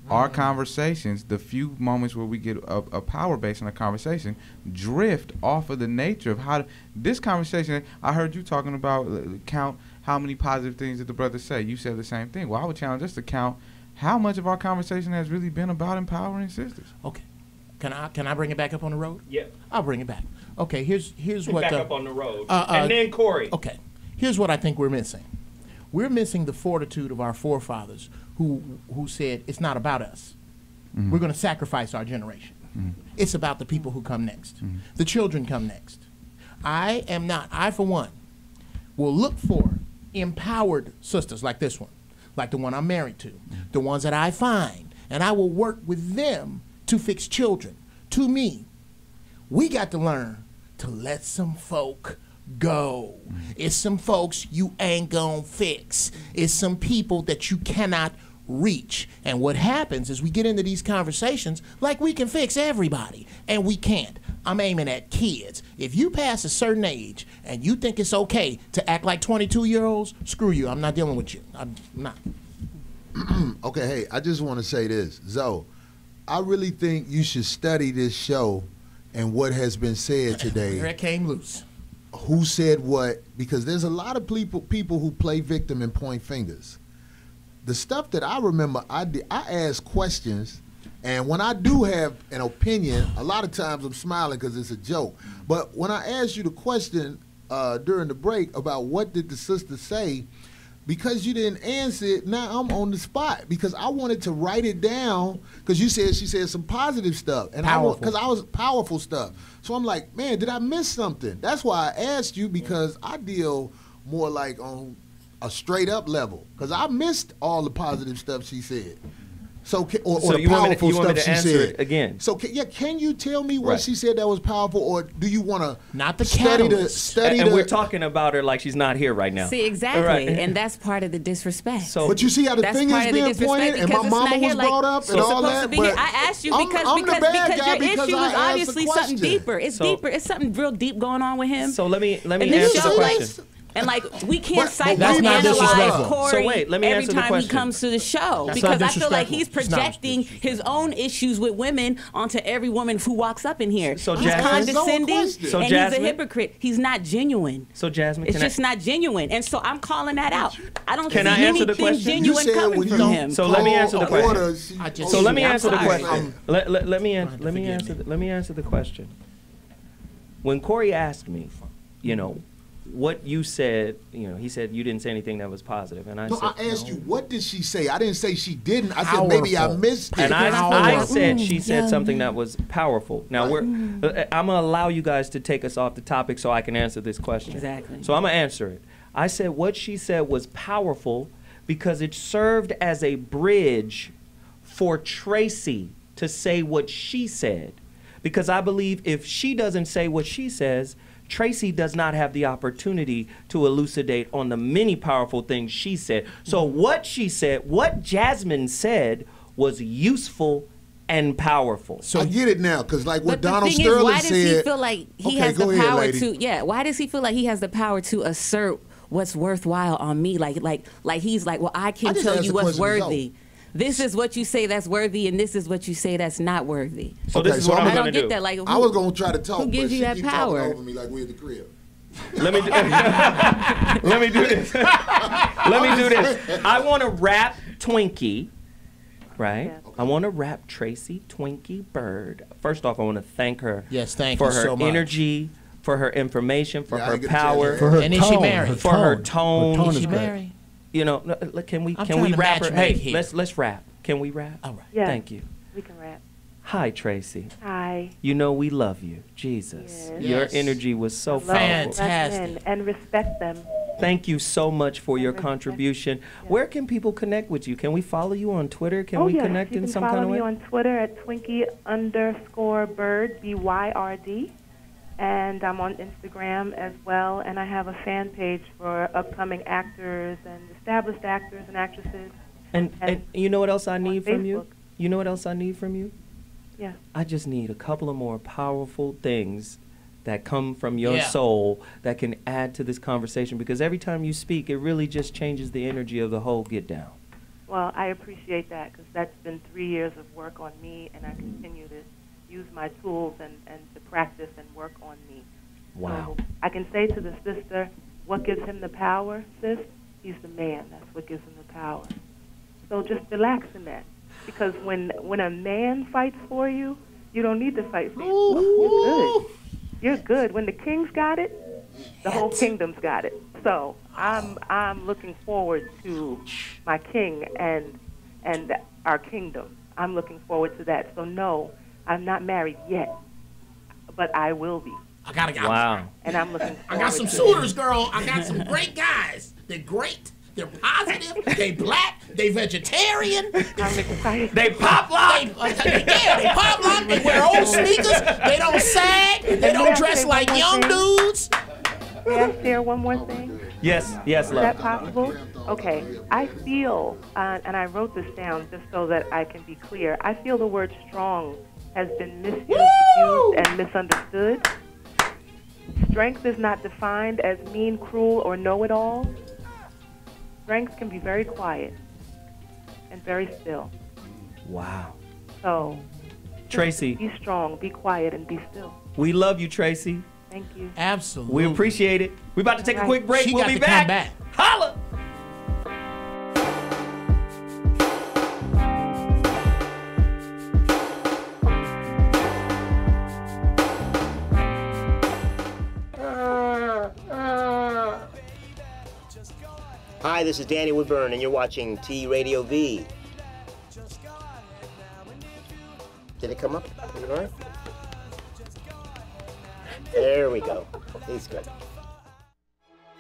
our conversations, the few moments where we get a power base in a conversation, drift off of the nature of how this conversation. I heard you talking about count how many positive things did the brothers say. You said the same thing. Well, I would challenge us to count how much of our conversation has really been about empowering sisters. Okay. Can I bring it back up on the road? Yeah. I'll bring it back. Okay, here's what back up on the road. And then Corey. Okay. Here's what I think we're missing. We're missing the fortitude of our forefathers who said it's not about us. We're going to sacrifice our generation. It's about the people who come next. The children come next. I for one, will look for empowered sisters like this one, like the one I'm married to, the ones that I find, and I will work with them to fix children. To me, we got to learn to let some folk go. It's some folks you ain't gonna fix. It's some people that you cannot reach. And what happens is we get into these conversations like we can fix everybody, and we can't. I'm aiming at kids. If you pass a certain age and you think it's okay to act like 22-year-olds, screw you. I'm not dealing with you. I'm not. Okay, hey, I just want to say this. Zoe, I really think you should study this show and what has been said today. Here it came loose. Who said what? Because there's a lot of people who play victim and point fingers. The stuff that I remember, I ask questions, and when I do have an opinion, a lot of times I'm smiling because it's a joke. But when I asked you the question during the break about what did the sister say, because you didn't answer it, now I'm on the spot because I wanted to write it down because she said some positive stuff, and because I was powerful stuff. So I'm like, man, did I miss something? That's why I asked you, because I deal more like on a straight up level, because I missed all the positive stuff she said. So so the powerful stuff she said it again. So can you tell me what she said that was powerful, or do you want to not the study? And we're talking about her like she's not here right now. See, exactly, and that's part of the disrespect. So, but you see how the thing is being pointed, and my mama was brought up, and all that. But I asked you because your issue is obviously something deeper. It's deeper. It's something real deep going on with him. So let me answer the question. And like we can't that's not psychoanalyze Corey So wait, let me every answer the time question. he comes to the show That's because not I feel like he's disrespectful. It's not projecting his own issues with women onto every woman who walks up in here. So he's Jasmine- condescending So and Jasmine- he's a hypocrite. He's not genuine. So Jasmine, It's can just not genuine, and so I'm calling that out. I don't Can see I answer the anything question? genuine coming from him. So let me answer the question. orders, So let me answer the I'm sorry. question. Let me answer the question. When Corey asked me, you know, what you said, you know, he said you didn't say anything that was positive, and I No, said, I asked you, what did she say? I didn't say she didn't. I said maybe I missed it. and I said she said something that was powerful. Now I'm gonna allow you guys to take us off the topic so I can answer this question. Exactly. So I'm gonna answer it. I said what she said was powerful because it served as a bridge for Tracy to say what she said. Because I believe if she doesn't say what she says, Tracy does not have the opportunity to elucidate on the many powerful things she said. So what she said, what Jasmine said, was useful and powerful. So I get it now, because like what But Donald the thing Sterling is, why does said. he feel like he Okay, has go the ahead, power lady. to? Yeah, why does he feel like he has the power to assert what's worthwhile on me? Like he's like, well, I can just tell asked you the what's question worthy. This is what you say that's worthy, and this is what you say that's not worthy. So this is what I'm I gonna don't get do. that. Like, I was gonna try to talk, who gives but you she that keep power? talking over me like we at the crib. Let me do, let me do this. Let me do this. I want to rap Twinkie, right? Yeah. I want to rap Tracy Twinkie Bird. First off, I want to thank her Thank for you her so much. energy, for her information, for Yeah, I her didn't get a power, chance. For her And is tone, she married? for her tone. Her tone Is is she great. married? You know, can we I'm can we trying to rap her? matchmake Hey, here. let's rap. Can we rap? All right. Yeah. Thank you. We can rap. Hi, Tracy. Hi. You know we love you, Jesus. Yes. Your Yes. energy was so Love powerful. black Fantastic. men and respect them. Thank you so much for your respect. contribution. Where can people connect with you? Can we follow you on Twitter? Can oh, we yes. connect You in can some follow kind of way? me on Twitter at Twinkie_Bird, BYRD. And I'm on Instagram as well. And I have a fan page for upcoming actors and established actors and actresses. And you know what else I need from you? Facebook. You know what else I need from you? Yeah. I just need a couple of more powerful things that come from your Yeah. soul that can add to this conversation, because every time you speak, it really just changes the energy of the whole get down. Well, I appreciate that because that's been 3 years of work on me, and I continue to use my tools and to practice and work on me. Wow. So I can say to the sister, what gives him the power, sis? He's the man. That's what gives him the power. So just relax in that. Because when a man fights for you, you don't need to fight for yourself. You're good. You're good. When the king's got it, the whole kingdom's got it. So I'm looking forward to my king and our kingdom. I'm looking forward to that. So no, I'm not married yet, but I will be. I gotta go. Wow. And I'm looking forward I got some to suitors, girl. I got some great guys. They're great. They're positive. They black. They vegetarian. I'm excited. They pop lock. They pop lock. They wear old sneakers. They don't sag. They don't dress like young dudes. May I share one more thing? Yes, Is love. that possible? Okay. I feel, and I wrote this down just so that I can be clear, I feel the word strong has been misused, abused, and misunderstood. Strength is not defined as mean, cruel, or know-it-all. Strength can be very quiet and very still. Wow. So, Tracy, be strong, be quiet, and be still. we love you, Tracy. Thank you. Absolutely. We appreciate it. We about to take a quick break. She We'll got be to come back. back. Holla! Hi, this is Danny Woodburn, and you're watching T Radio V. Did it come up? Is it all right? There we go. He's good.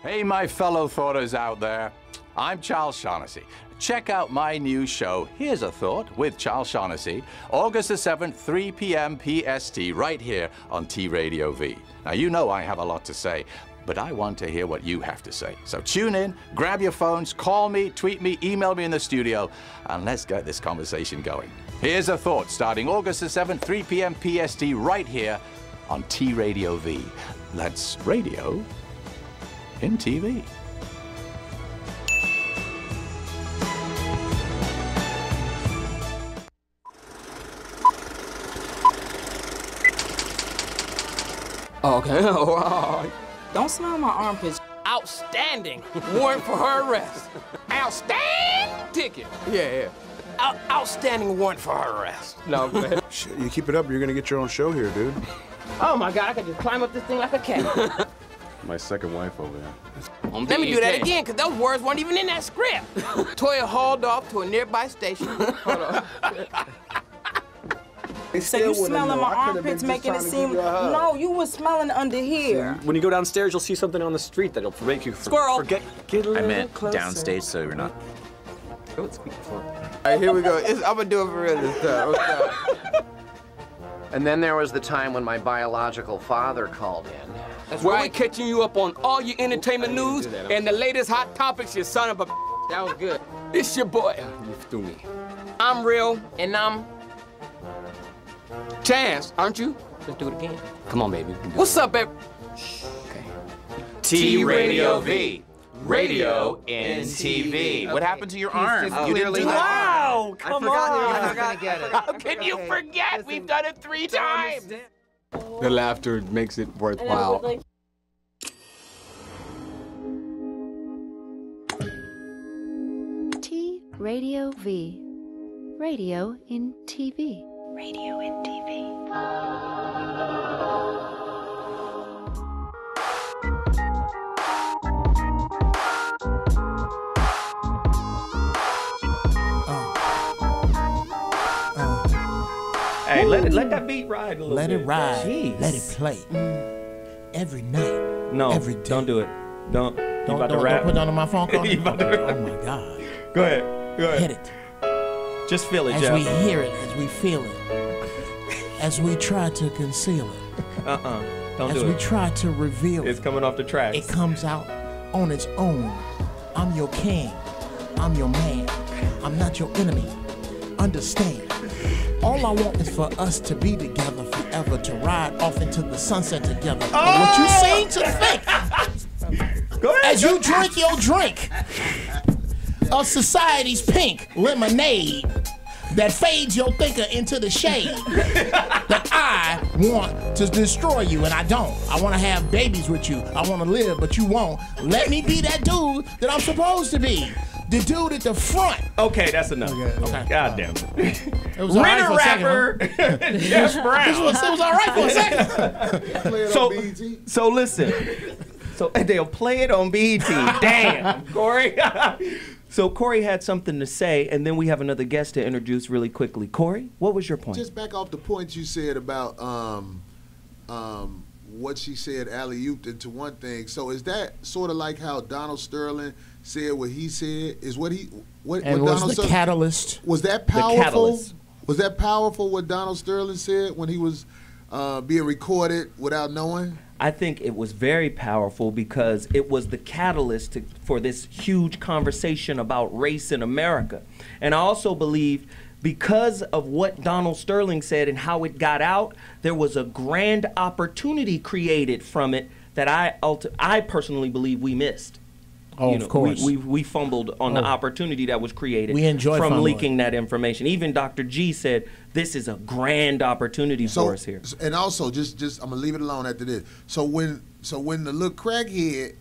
Hey, my fellow thoughters out there. I'm Charles Shaughnessy. Check out my new show, Here's a Thought, with Charles Shaughnessy, August the 7th, 3 p.m. PST, right here on T Radio V. Now, you know I have a lot to say, but I want to hear what you have to say. So tune in, grab your phones, call me, tweet me, email me in the studio, and let's get this conversation going. Here's a Thought, starting August the 7th, 3 p.m. PST, right here on T Radio V. That's radio in TV. Okay. Don't smell my armpits. Outstanding. Warrant for her arrest. Outstanding ticket. Yeah. Outstanding warrant for her arrest. No, go ahead. Shit, you keep it up, you're gonna get your own show here, dude. Oh my God, I could just climb up this thing like a cat. My second wife over there. Let me do that again, because those words weren't even in that script. Toya hauled off to a nearby station. Hold on. So you smelling my armpits, making it seem... No, you was smelling under here. When you go downstairs, you'll see something on the street that'll make you forget. Get a little I meant closer. downstage, so you're not... All right, here we go. I'm gonna do it for real this time. And then there was the time when my biological father called in. That's right. We're catching you up on all your entertainment news and the latest hot topics, you son of a... That was good. It's your boy. You threw me. I'm real, and I'm... Chance, aren't you? Let's do it again. Come on, baby. What's up, baby? Okay. T-Radio V. Radio in TV. What happened to your arm? You didn't do that. Wow, come on. I forgot to get it. How can you forget? We've done it 3 times. The laughter makes it worthwhile. T-Radio V. Radio in TV. Radio in TV. Hey, let that beat ride a little bit. Let it ride. Jeez. Let it play. Every night. No, every day. Don't do it. Don't Don't put it on my phone call. You about to rap. Oh my God. Go ahead. Hit it. Just feel it, As Jeff. we hear it, as we feel it, as we try to conceal it. Don't as do we it. try to reveal It's it. coming off the tracks. It comes out on its own. I'm your king. I'm your man. I'm not your enemy. Understand. All I want is for us to be together forever, to ride off into the sunset together. But what you seem to think, Go ahead. as you drink your drink of society's pink lemonade that fades your thinker into the shade, that I want to destroy you, and I don't. I want to have babies with you. I want to live, but you won't. Let me be that dude that I'm supposed to be. The dude at the front. Okay, that's enough. Okay. God damn it. It was all right for a second, rapper, Jeff Brown. It was all right for a second. So listen. So they'll play it on BET. Damn, Corey. So Corey had something to say, and then we have another guest to introduce really quickly. Corey, what was your point? Just back off the point you said about what she said, alley-ooped into one thing. So is that sort of like how Donald Sterling said what he said? Is what he what? And what was Donald the Sterling, catalyst? Was that powerful? Was that powerful? What Donald Sterling said when he was being recorded without knowing? I think it was very powerful because it was the catalyst for this huge conversation about race in America. And I also believe because of what Donald Sterling said and how it got out, there was a grand opportunity created from it that I personally believe we missed. Oh, of course. We fumbled on the opportunity that was created We enjoy from fumbling. leaking that information. Even Dr. G said this is a grand opportunity for us here. And also, just I'm gonna leave it alone after this. So when the little crackhead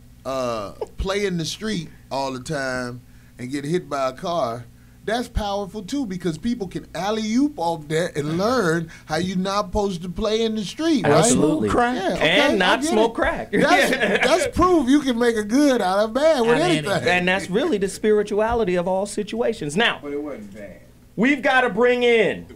play in the street all the time and get hit by a car, that's powerful too, because people can alley-oop off that and learn how you're not supposed to play in the street, right? Absolutely. Crack. Yeah, okay, And not I get smoke it. crack. That's proof you can make a good out of bad with anything. And that's really the spirituality of all situations. Now, But it wasn't bad. we've got to bring in.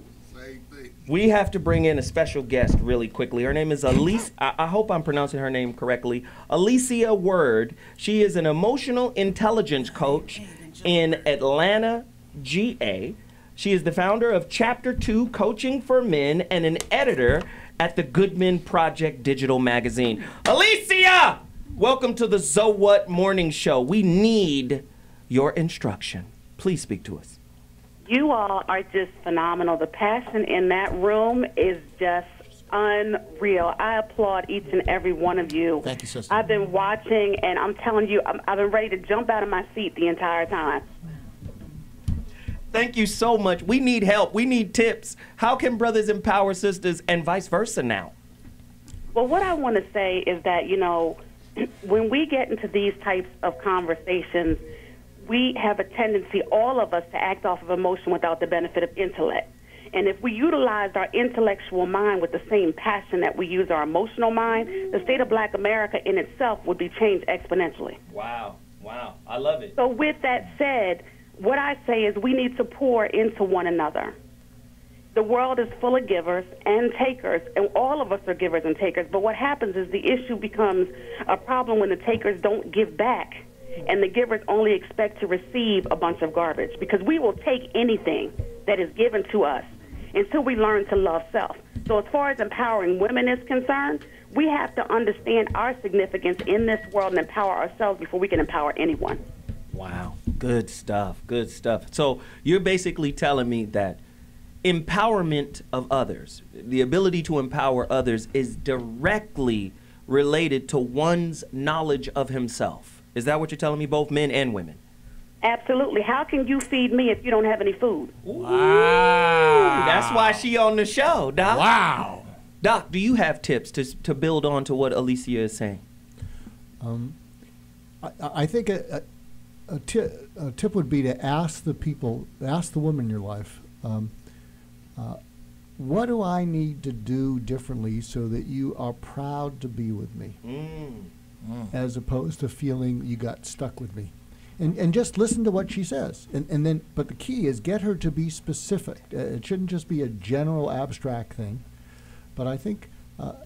We have to bring in a special guest really quickly. Her name is Alicia. I hope I'm pronouncing her name correctly. Alicia Word. She is an emotional intelligence coach in Atlanta, GA. She is the founder of Chapter 2 Coaching for Men and an editor at the Good Men Project digital magazine. Alicia, welcome to the So What Morning Show. We need your instruction. Please speak to us. You all are just phenomenal. The passion in that room is just unreal. I applaud each and every one of you. Thank you, sister. I've been watching, and I'm telling you, I've been ready to jump out of my seat the entire time. Thank you so much. We need help. We need tips. How can brothers empower sisters and vice versa now? Well, what I want to say is that, you know, when we get into these types of conversations, we have a tendency, all of us, to act off of emotion without the benefit of intellect. And if we utilized our intellectual mind with the same passion that we use our emotional mind, the state of Black America in itself would be changed exponentially. Wow. Wow. I love it. So with that said, what I say is we need to pour into one another. The world is full of givers and takers, and all of us are givers and takers. But what happens is the issue becomes a problem when the takers don't give back, and the givers only expect to receive a bunch of garbage, because we will take anything that is given to us until we learn to love self. So as far as empowering women is concerned, we have to understand our significance in this world and empower ourselves before we can empower anyone. Wow. Good stuff. Good stuff. So you're basically telling me that empowerment of others, the ability to empower others, is directly related to one's knowledge of himself. Is that what you're telling me, both men and women? Absolutely. How can you feed me if you don't have any food? Wow. That's why she on the show, Doc. Wow. Doc, do you have tips to build on to what Alicia is saying? I think a tip would be to ask the woman in your life, what do I need to do differently so that you are proud to be with me, as opposed to feeling you got stuck with me? And just listen to what she says. And then, but the key is get her to be specific. It shouldn't just be a general abstract thing. But I think,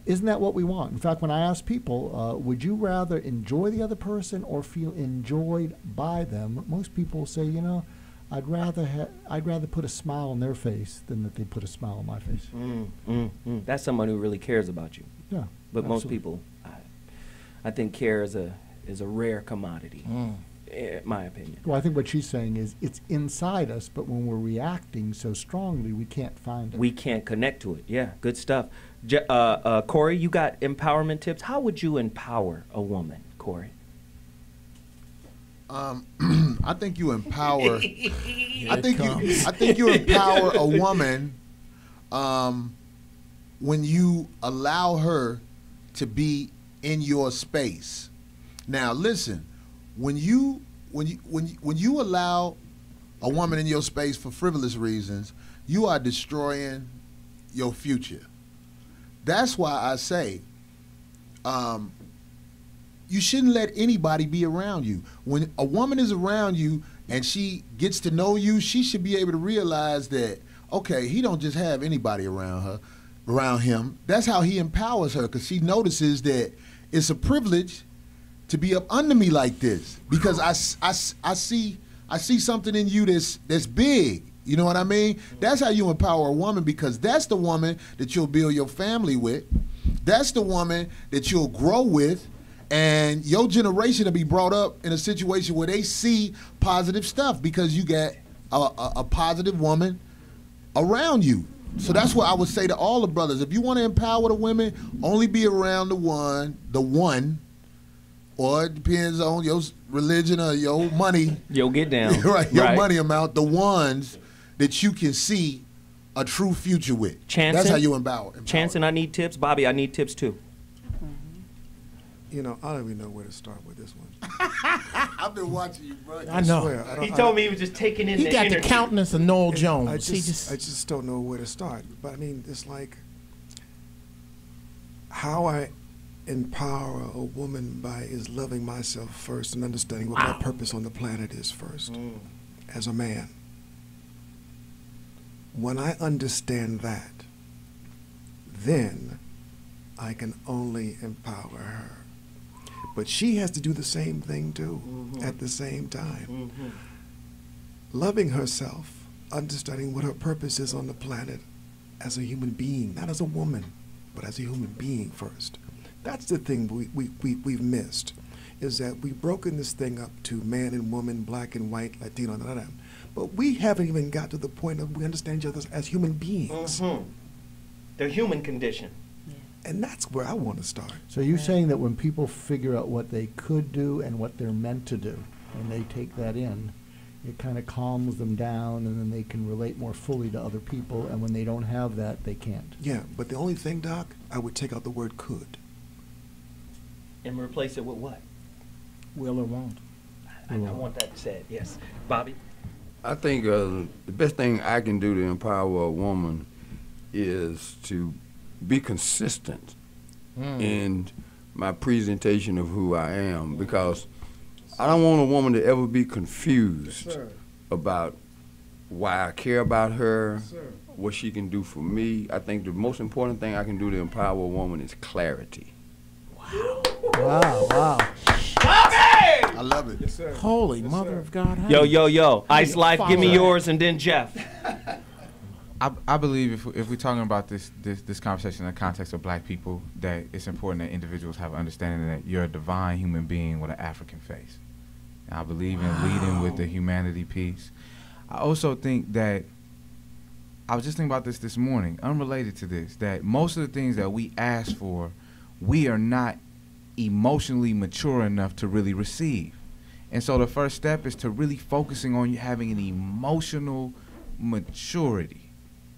isn't that what we want? In fact, when I ask people, would you rather enjoy the other person or feel enjoyed by them? Most people say, you know, I'd rather put a smile on their face than that they put a smile on my face. That's someone who really cares about you. Yeah. But most people, I think care is a rare commodity. In my opinion. Well, I think what she's saying is it's inside us, but when we're reacting so strongly, we can't find it. We can't connect to it. Yeah, good stuff. Corey, you got empowerment tips. How would you empower a woman, Corey? I think you empower. I think you empower a woman when you allow her to be in your space. Now, listen. When you allow a woman in your space for frivolous reasons, you are destroying your future. That's why I say you shouldn't let anybody be around you. When a woman is around you and she gets to know you, she should be able to realize that, okay, he don't just have anybody around him. That's how he empowers her, because she notices that it's a privilege to be up under me like this, because I see something in you that's big. You know what I mean? That's how you empower a woman, because that's the woman that you'll build your family with. That's the woman that you'll grow with, and your generation will be brought up in a situation where they see positive stuff because you got a positive woman around you. So that's what I would say to all the brothers. If you want to empower the women, only be around the one. Or it depends on your religion or your money. You'll get down. Right, your money amount. The ones that you can see a true future with. Chanson, that's how you empower. Chanson, I need tips. Bobby, I need tips too. You know, I don't even know where to start with this one. I've been watching you, bro. I know. Swear, He told me he was just taking in the energy. He got the countenance of Noel Jones. I just don't know where to start. But I mean, it's like how I empower a woman is loving myself first and understanding what my purpose on the planet is first as a man. When I understand that, then I can only empower her. But she has to do the same thing too, at the same time. Loving herself, understanding what her purpose is on the planet as a human being, not as a woman, but as a human being first. That's the thing we've missed, is that we've broken this thing up to man and woman, black and white, Latino, but we haven't even got to the point of we understand each other as human beings. The human condition. And that's where I want to start. So you're saying that when people figure out what they could do and what they're meant to do, and they take that in, it kind of calms them down, and then they can relate more fully to other people, and when they don't have that, they can't. Yeah, but the only thing, Doc, I would take out the word could. And replace it with what? Will or won't. I want that said, yes. Bobby? I think the best thing I can do to empower a woman is to be consistent in my presentation of who I am, because I don't want a woman to ever be confused about why I care about her, what she can do for me. I think the most important thing I can do to empower a woman is clarity. Wow. I love it. Yes, sir. Holy mother of God. Yo. Ice Life, give me yours, and then Jeff. I believe if we're talking about this conversation in the context of black people, that it's important that individuals have understanding that you're a divine human being with an African face. And I believe in leading with the humanity piece. I also think that, I was just thinking about this morning, unrelated to this, that most of the things that we ask for, we are not emotionally mature enough to really receive. And so the first step is to really focusing on you having an emotional maturity.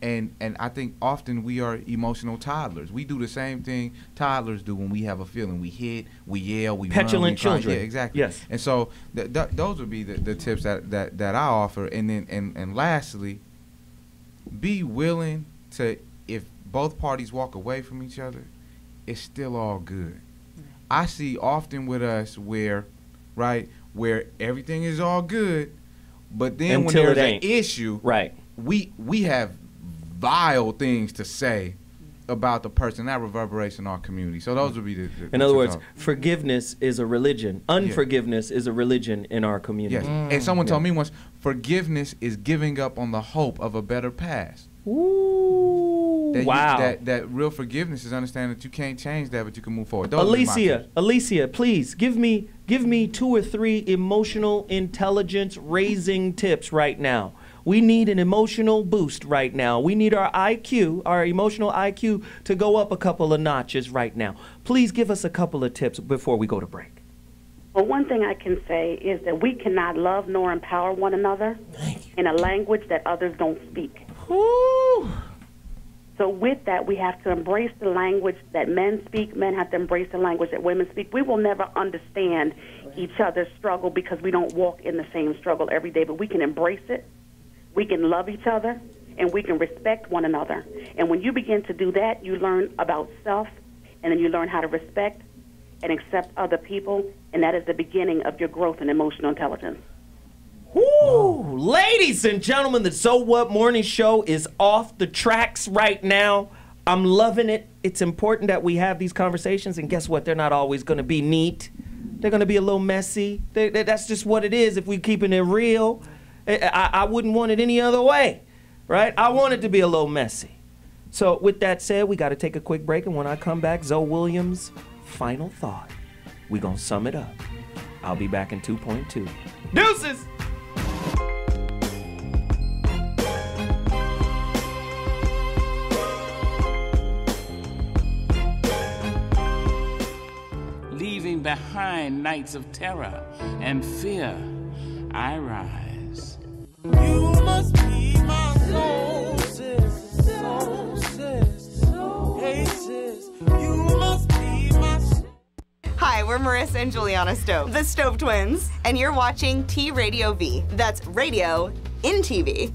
And I think often we are emotional toddlers. We do the same thing toddlers do when we have a feeling. We hit, we yell, we petulant run, we cry. children. Yeah, exactly. Yes. And so those would be the tips that I offer. And then and lastly, be willing to, if both parties walk away from each other, it's still all good. I see often with us where everything is all good, but then until when there's an issue, we have vile things to say about the person that reverberates in our community. So those would be the in other words, forgiveness is a religion. Unforgiveness is a religion in our community. Yes. And someone told me once, forgiveness is giving up on the hope of a better past. Ooh, wow. That real forgiveness is understanding that you can't change that, but you can move forward. Alicia, please give me 2 or 3 emotional intelligence raising tips right now. We need an emotional boost right now. We need our IQ, our emotional IQ, to go up a couple of notches right now. Please give us a couple of tips before we go to break. Well, one thing I can say is that we cannot love nor empower one another in a language that others don't speak. Ooh. So with that, we have to embrace the language that men speak. Men have to embrace the language that women speak. We will never understand each other's struggle because we don't walk in the same struggle every day, but we can embrace it. We can love each other, and we can respect one another. And when you begin to do that, you learn about self, and then you learn how to respect and accept other people, and that is the beginning of your growth in emotional intelligence. Woo! Ladies and gentlemen, the So What Morning Show is off the tracks right now. I'm loving it. It's important that we have these conversations, and guess what? They're not always going to be neat. They're going to be a little messy. That's just what it is if we're keeping it real. I wouldn't want it any other way, right? I want it to be a little messy. So with that said, we got to take a quick break, and when I come back, Zoe Williams' final thought. We're going to sum it up. I'll be back in 2.2. Deuces! Leaving behind nights of terror and fear, I rise. You must be my soul, sis, soul, sis, soul. Hey, sis, you must be my soul. Hi, we're Marissa and Juliana Stove, the Stove Twins, and you're watching T Radio V. That's radio in TV.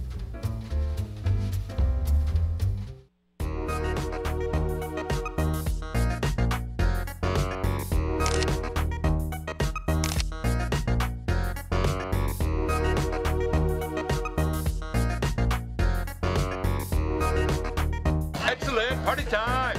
Excellent, party time.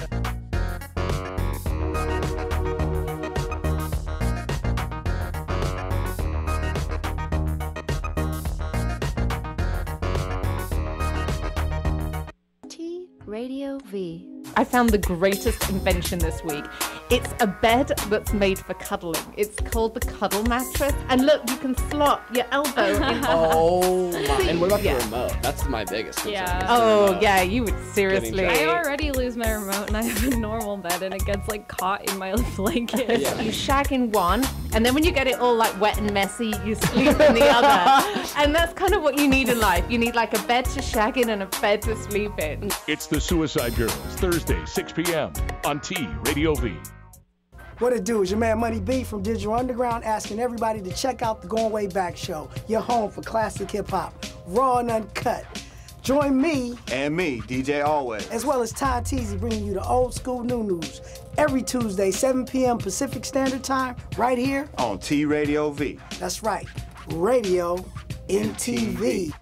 T Radio V. I found the greatest invention this week. It's a bed that's made for cuddling. It's called the Cuddle Mattress. And look, you can slot your elbow in. Oh my! And what about the remote? That's my biggest concern. Yeah. Oh yeah, you would seriously. I already lose my remote, and I have a normal bed, and it gets like caught in my blanket. Yeah. You shag in one, and then when you get it all like wet and messy, you sleep in the other. And that's kind of what you need in life. You need like a bed to shag in and a bed to sleep in. It's the Suicide Girls, Thursday, 6 p.m. on T Radio V. What it do is your man Money B from Digital Underground asking everybody to check out the Going Way Back show, your home for classic hip-hop, raw and uncut. Join me and me, DJ Always, as well as Ty Teasy, bringing you the old school new news every Tuesday, 7 p.m. Pacific Standard Time, right here on T Radio V. That's right, Radio in TV.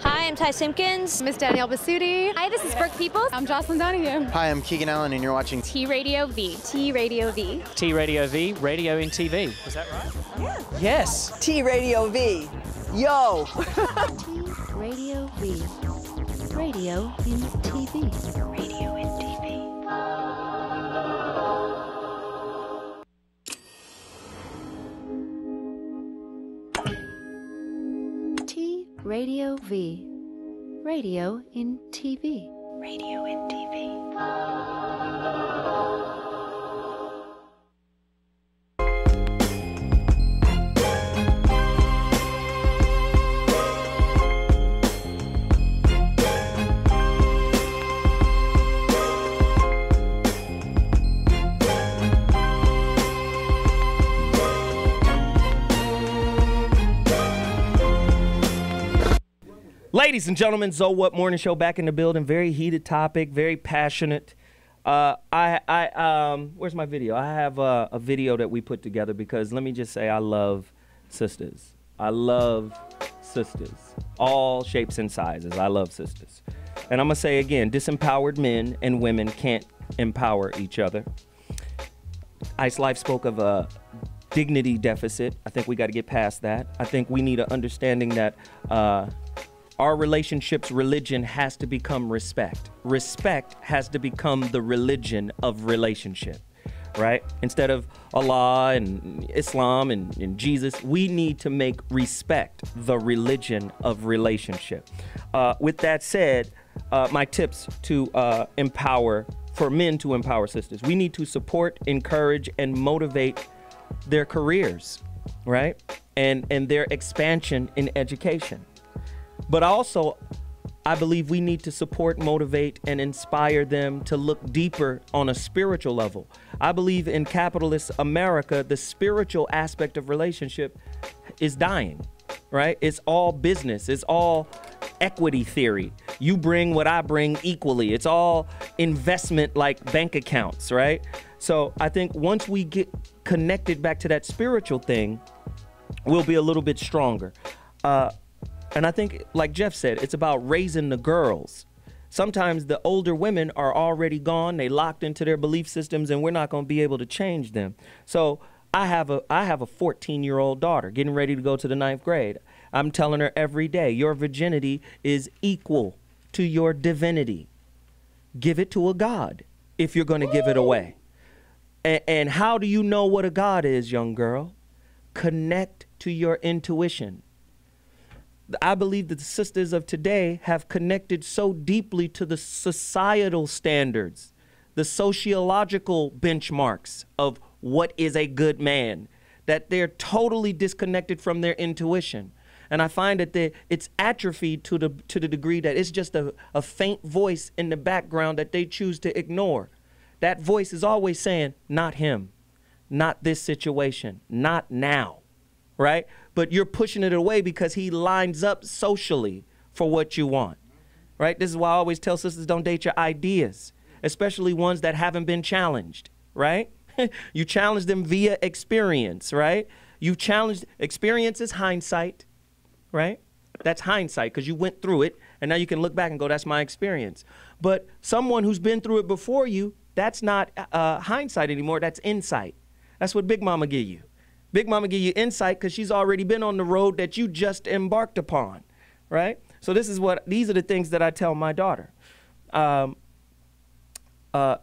Hi, I'm Ty Simpkins. Miss Danielle Basutti. Hi, this is Brooke Peoples. I'm Jocelyn Donahue. Hi, I'm Keegan Allen, and you're watching T Radio V. T Radio V. T Radio V, radio in TV. Is that right? Yeah. Yes. T Radio V. Yo. T Radio V. Radio in TV. Radio in TV. Radio V. Radio in TV. Radio in TV. Ladies and gentlemen, Zoe What Morning Show back in the building. Very heated topic, very passionate. Where's my video? I have a video that we put together because let me just say I love sisters. I love sisters. All shapes and sizes. I love sisters. And I'm going to say again, disempowered men and women can't empower each other. Ice Life spoke of a dignity deficit. I think we got to get past that. I think we need an understanding that our relationship's religion has to become respect. Respect has to become the religion of relationship, right? Instead of Allah and Islam and Jesus, we need to make respect the religion of relationship. With that said, my tips to empower, for men to empower sisters, we need to support, encourage, and motivate their careers, right? And their expansion in education. But also, I believe we need to support, motivate, and inspire them to look deeper on a spiritual level. I believe in capitalist America, the spiritual aspect of relationship is dying, right? It's all business. It's all equity theory. You bring what I bring equally. It's all investment like bank accounts, right? So I think once we get connected back to that spiritual thing, we'll be a little bit stronger. And I think, like Jeff said, it's about raising the girls. Sometimes the older women are already gone. They locked into their belief systems, and we're not going to be able to change them. So I have a 14-year-old daughter getting ready to go to the 9th grade. I'm telling her every day, your virginity is equal to your divinity. Give it to a God if you're going to give it away. And how do you know what a God is, young girl? Connect to your intuition. I believe that the sisters of today have connected so deeply to the societal standards, the sociological benchmarks of what is a good man, that they're totally disconnected from their intuition. And I find that it's atrophied to the degree that it's just a faint voice in the background that they choose to ignore. That voice is always saying, not him, not this situation, not now. Right? But you're pushing it away because he lines up socially for what you want. Right? This is why I always tell sisters, don't date your ideas, especially ones that haven't been challenged. Right? You challenge them via experience. Right? You challenged experience is hindsight. Right? That's hindsight because you went through it and now you can look back and go, that's my experience. But someone who's been through it before you, that's not hindsight anymore. That's insight. That's what Big Mama give you. Big Mama give you insight because she's already been on the road that you just embarked upon, right? So these are the things that I tell my daughter.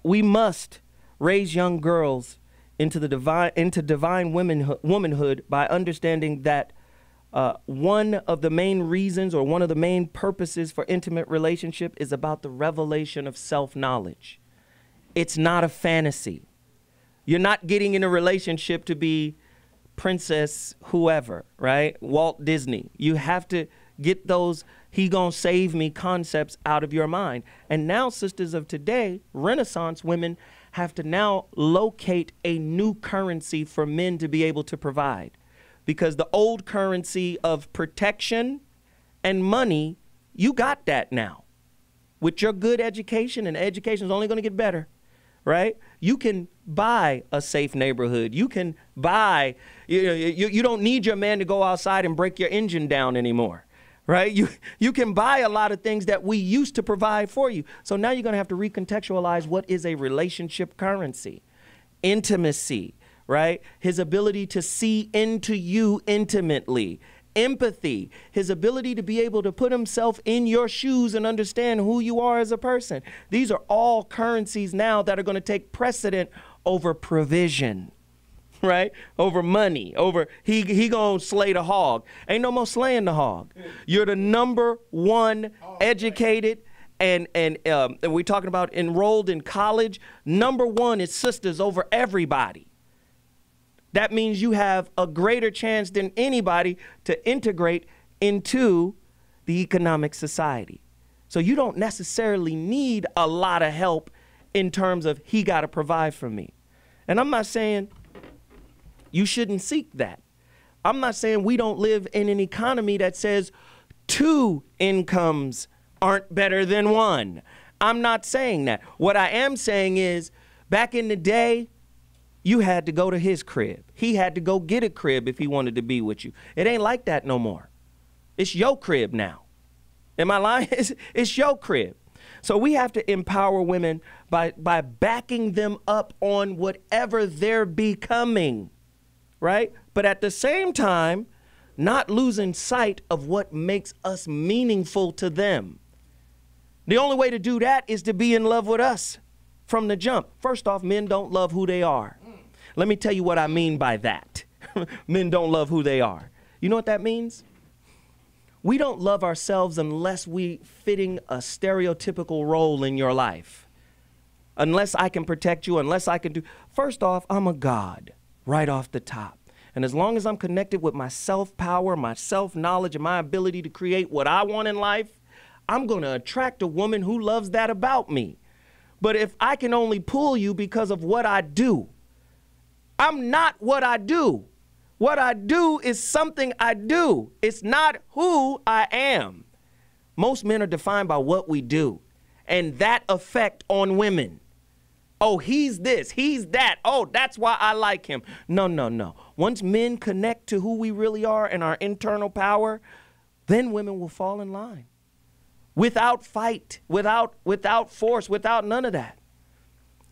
We must raise young girls into divine womanhood by understanding that one of the main reasons or one of the main purposes for intimate relationship is about the revelation of self-knowledge. It's not a fantasy. You're not getting in a relationship to be princess whoever, right? Walt Disney. You have to get those he gonna save me concepts out of your mind. And now sisters of today, Renaissance women, have to now locate a new currency for men to be able to provide. Because the old currency of protection and money, you got that now. With your good education, and education is only gonna get better, right? You can buy a safe neighborhood. You can buy, you don't need your man to go outside and break your engine down anymore, right? You can buy a lot of things that we used to provide for you. So now you're gonna have to recontextualize what is a relationship currency. Intimacy, right? His ability to see into you intimately. Empathy, his ability to be able to put himself in your shoes and understand who you are as a person. These are all currencies now that are going to take precedent over provision, right? Over money, over he gonna slay the hog. Ain't no more slaying the hog. You're the number one educated and we're talking about enrolled in college. Number one is sisters over everybody. That means you have a greater chance than anybody to integrate into the economic society. So you don't necessarily need a lot of help in terms of he got to provide for me. And I'm not saying you shouldn't seek that. I'm not saying we don't live in an economy that says 2 incomes aren't better than 1. I'm not saying that. What I am saying is back in the day, you had to go to his crib. He had to go get a crib if he wanted to be with you. It ain't like that no more. It's your crib now. Am I lying? It's your crib. So we have to empower women by backing them up on whatever they're becoming, right? But at the same time, not losing sight of what makes us meaningful to them. The only way to do that is to be in love with us from the jump. First off, men don't love who they are. Let me tell you what I mean by that. Men don't love who they are. You know what that means? We don't love ourselves unless we fitting a stereotypical role in your life. Unless I can protect you, unless I can do. First off, I'm a god right off the top. And as long as I'm connected with my self-power, my self-knowledge, and my ability to create what I want in life, I'm gonna attract a woman who loves that about me. But if I can only pull you because of what I do, I'm not what I do. What I do is something I do. It's not who I am. Most men are defined by what we do and that effect on women. Oh, he's this, he's that. Oh, that's why I like him. No, no, no. Once men connect to who we really are and our internal power, then women will fall in line. Without fight, without force, without none of that.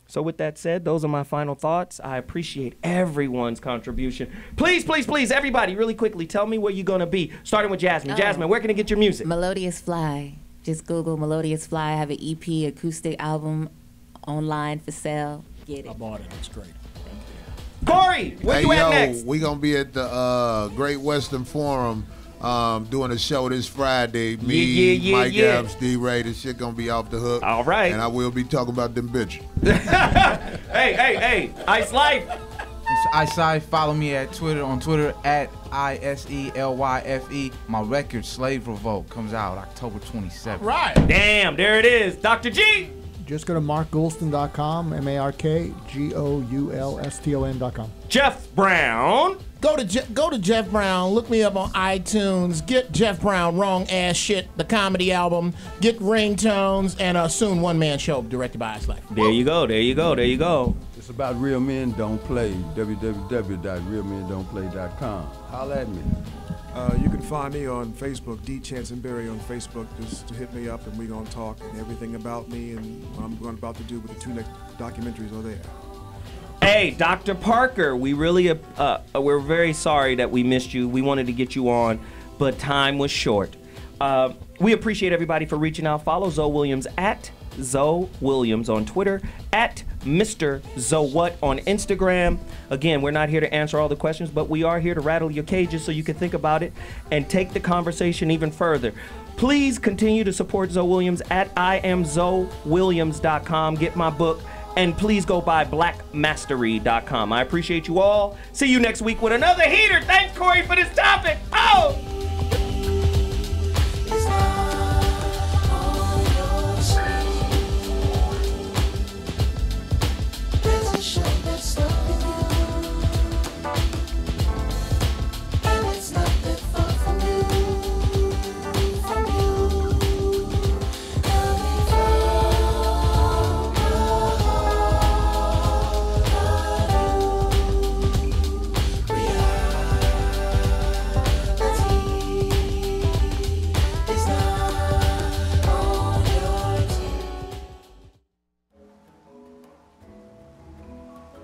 So with that said, those are my final thoughts. I appreciate everyone's contribution. Please, please, please, everybody, really quickly, tell me where you're going to be, starting with Jasmine. Jasmine, where can I get your music? Melodious Fly. Just Google Melodious Fly. I have an EP, acoustic album online for sale. Get it. I bought it. It's great. Corey, where you at next? We're going to be at the Great Western Forum doing a show this Friday. Me, Mike Adams, D-Ray. This shit gonna be off the hook. All right. And I will be talking about them bitches. hey, Ice Life. It's Ice Life. Follow me on Twitter at ISELYFE. My record, Slave Revolt, comes out October 27th. Right. Damn, there it is. Dr. G. Just go to markgoulston.com, MarkGoulston.com. Jeff Brown. Go to Jeff Brown. Look me up on iTunes. Get Jeff Brown, Wrong Ass Shit, the comedy album. Get ringtones and soon one-man show directed by Ice Life. There you go. There you go. There you go. It's about Real Men Don't Play. www.realmendon'tplay.com. Holla at me. You can find me on Facebook, D. Chansonberry on Facebook. Just hit me up and we're going to talk and everything about me and what I'm about to do with the 2 next documentaries are there. Hey, Dr. Parker, we really, we're very sorry that we missed you. We wanted to get you on, but time was short. We appreciate everybody for reaching out. Follow Zoe Williams at Zoe Williams on Twitter, at Mr. Zoe What on Instagram. Again, we're not here to answer all the questions, but we are here to rattle your cages so you can think about it and take the conversation even further. Please continue to support Zoe Williams at IamZoeWilliams.com. Get my book, and please go by blackmastery.com. I appreciate you all. See you next week with another heater. Thanks, Corey, for this topic. Oh!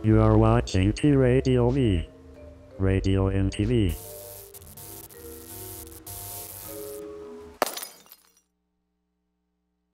You are watching T Radio V, Radio and TV.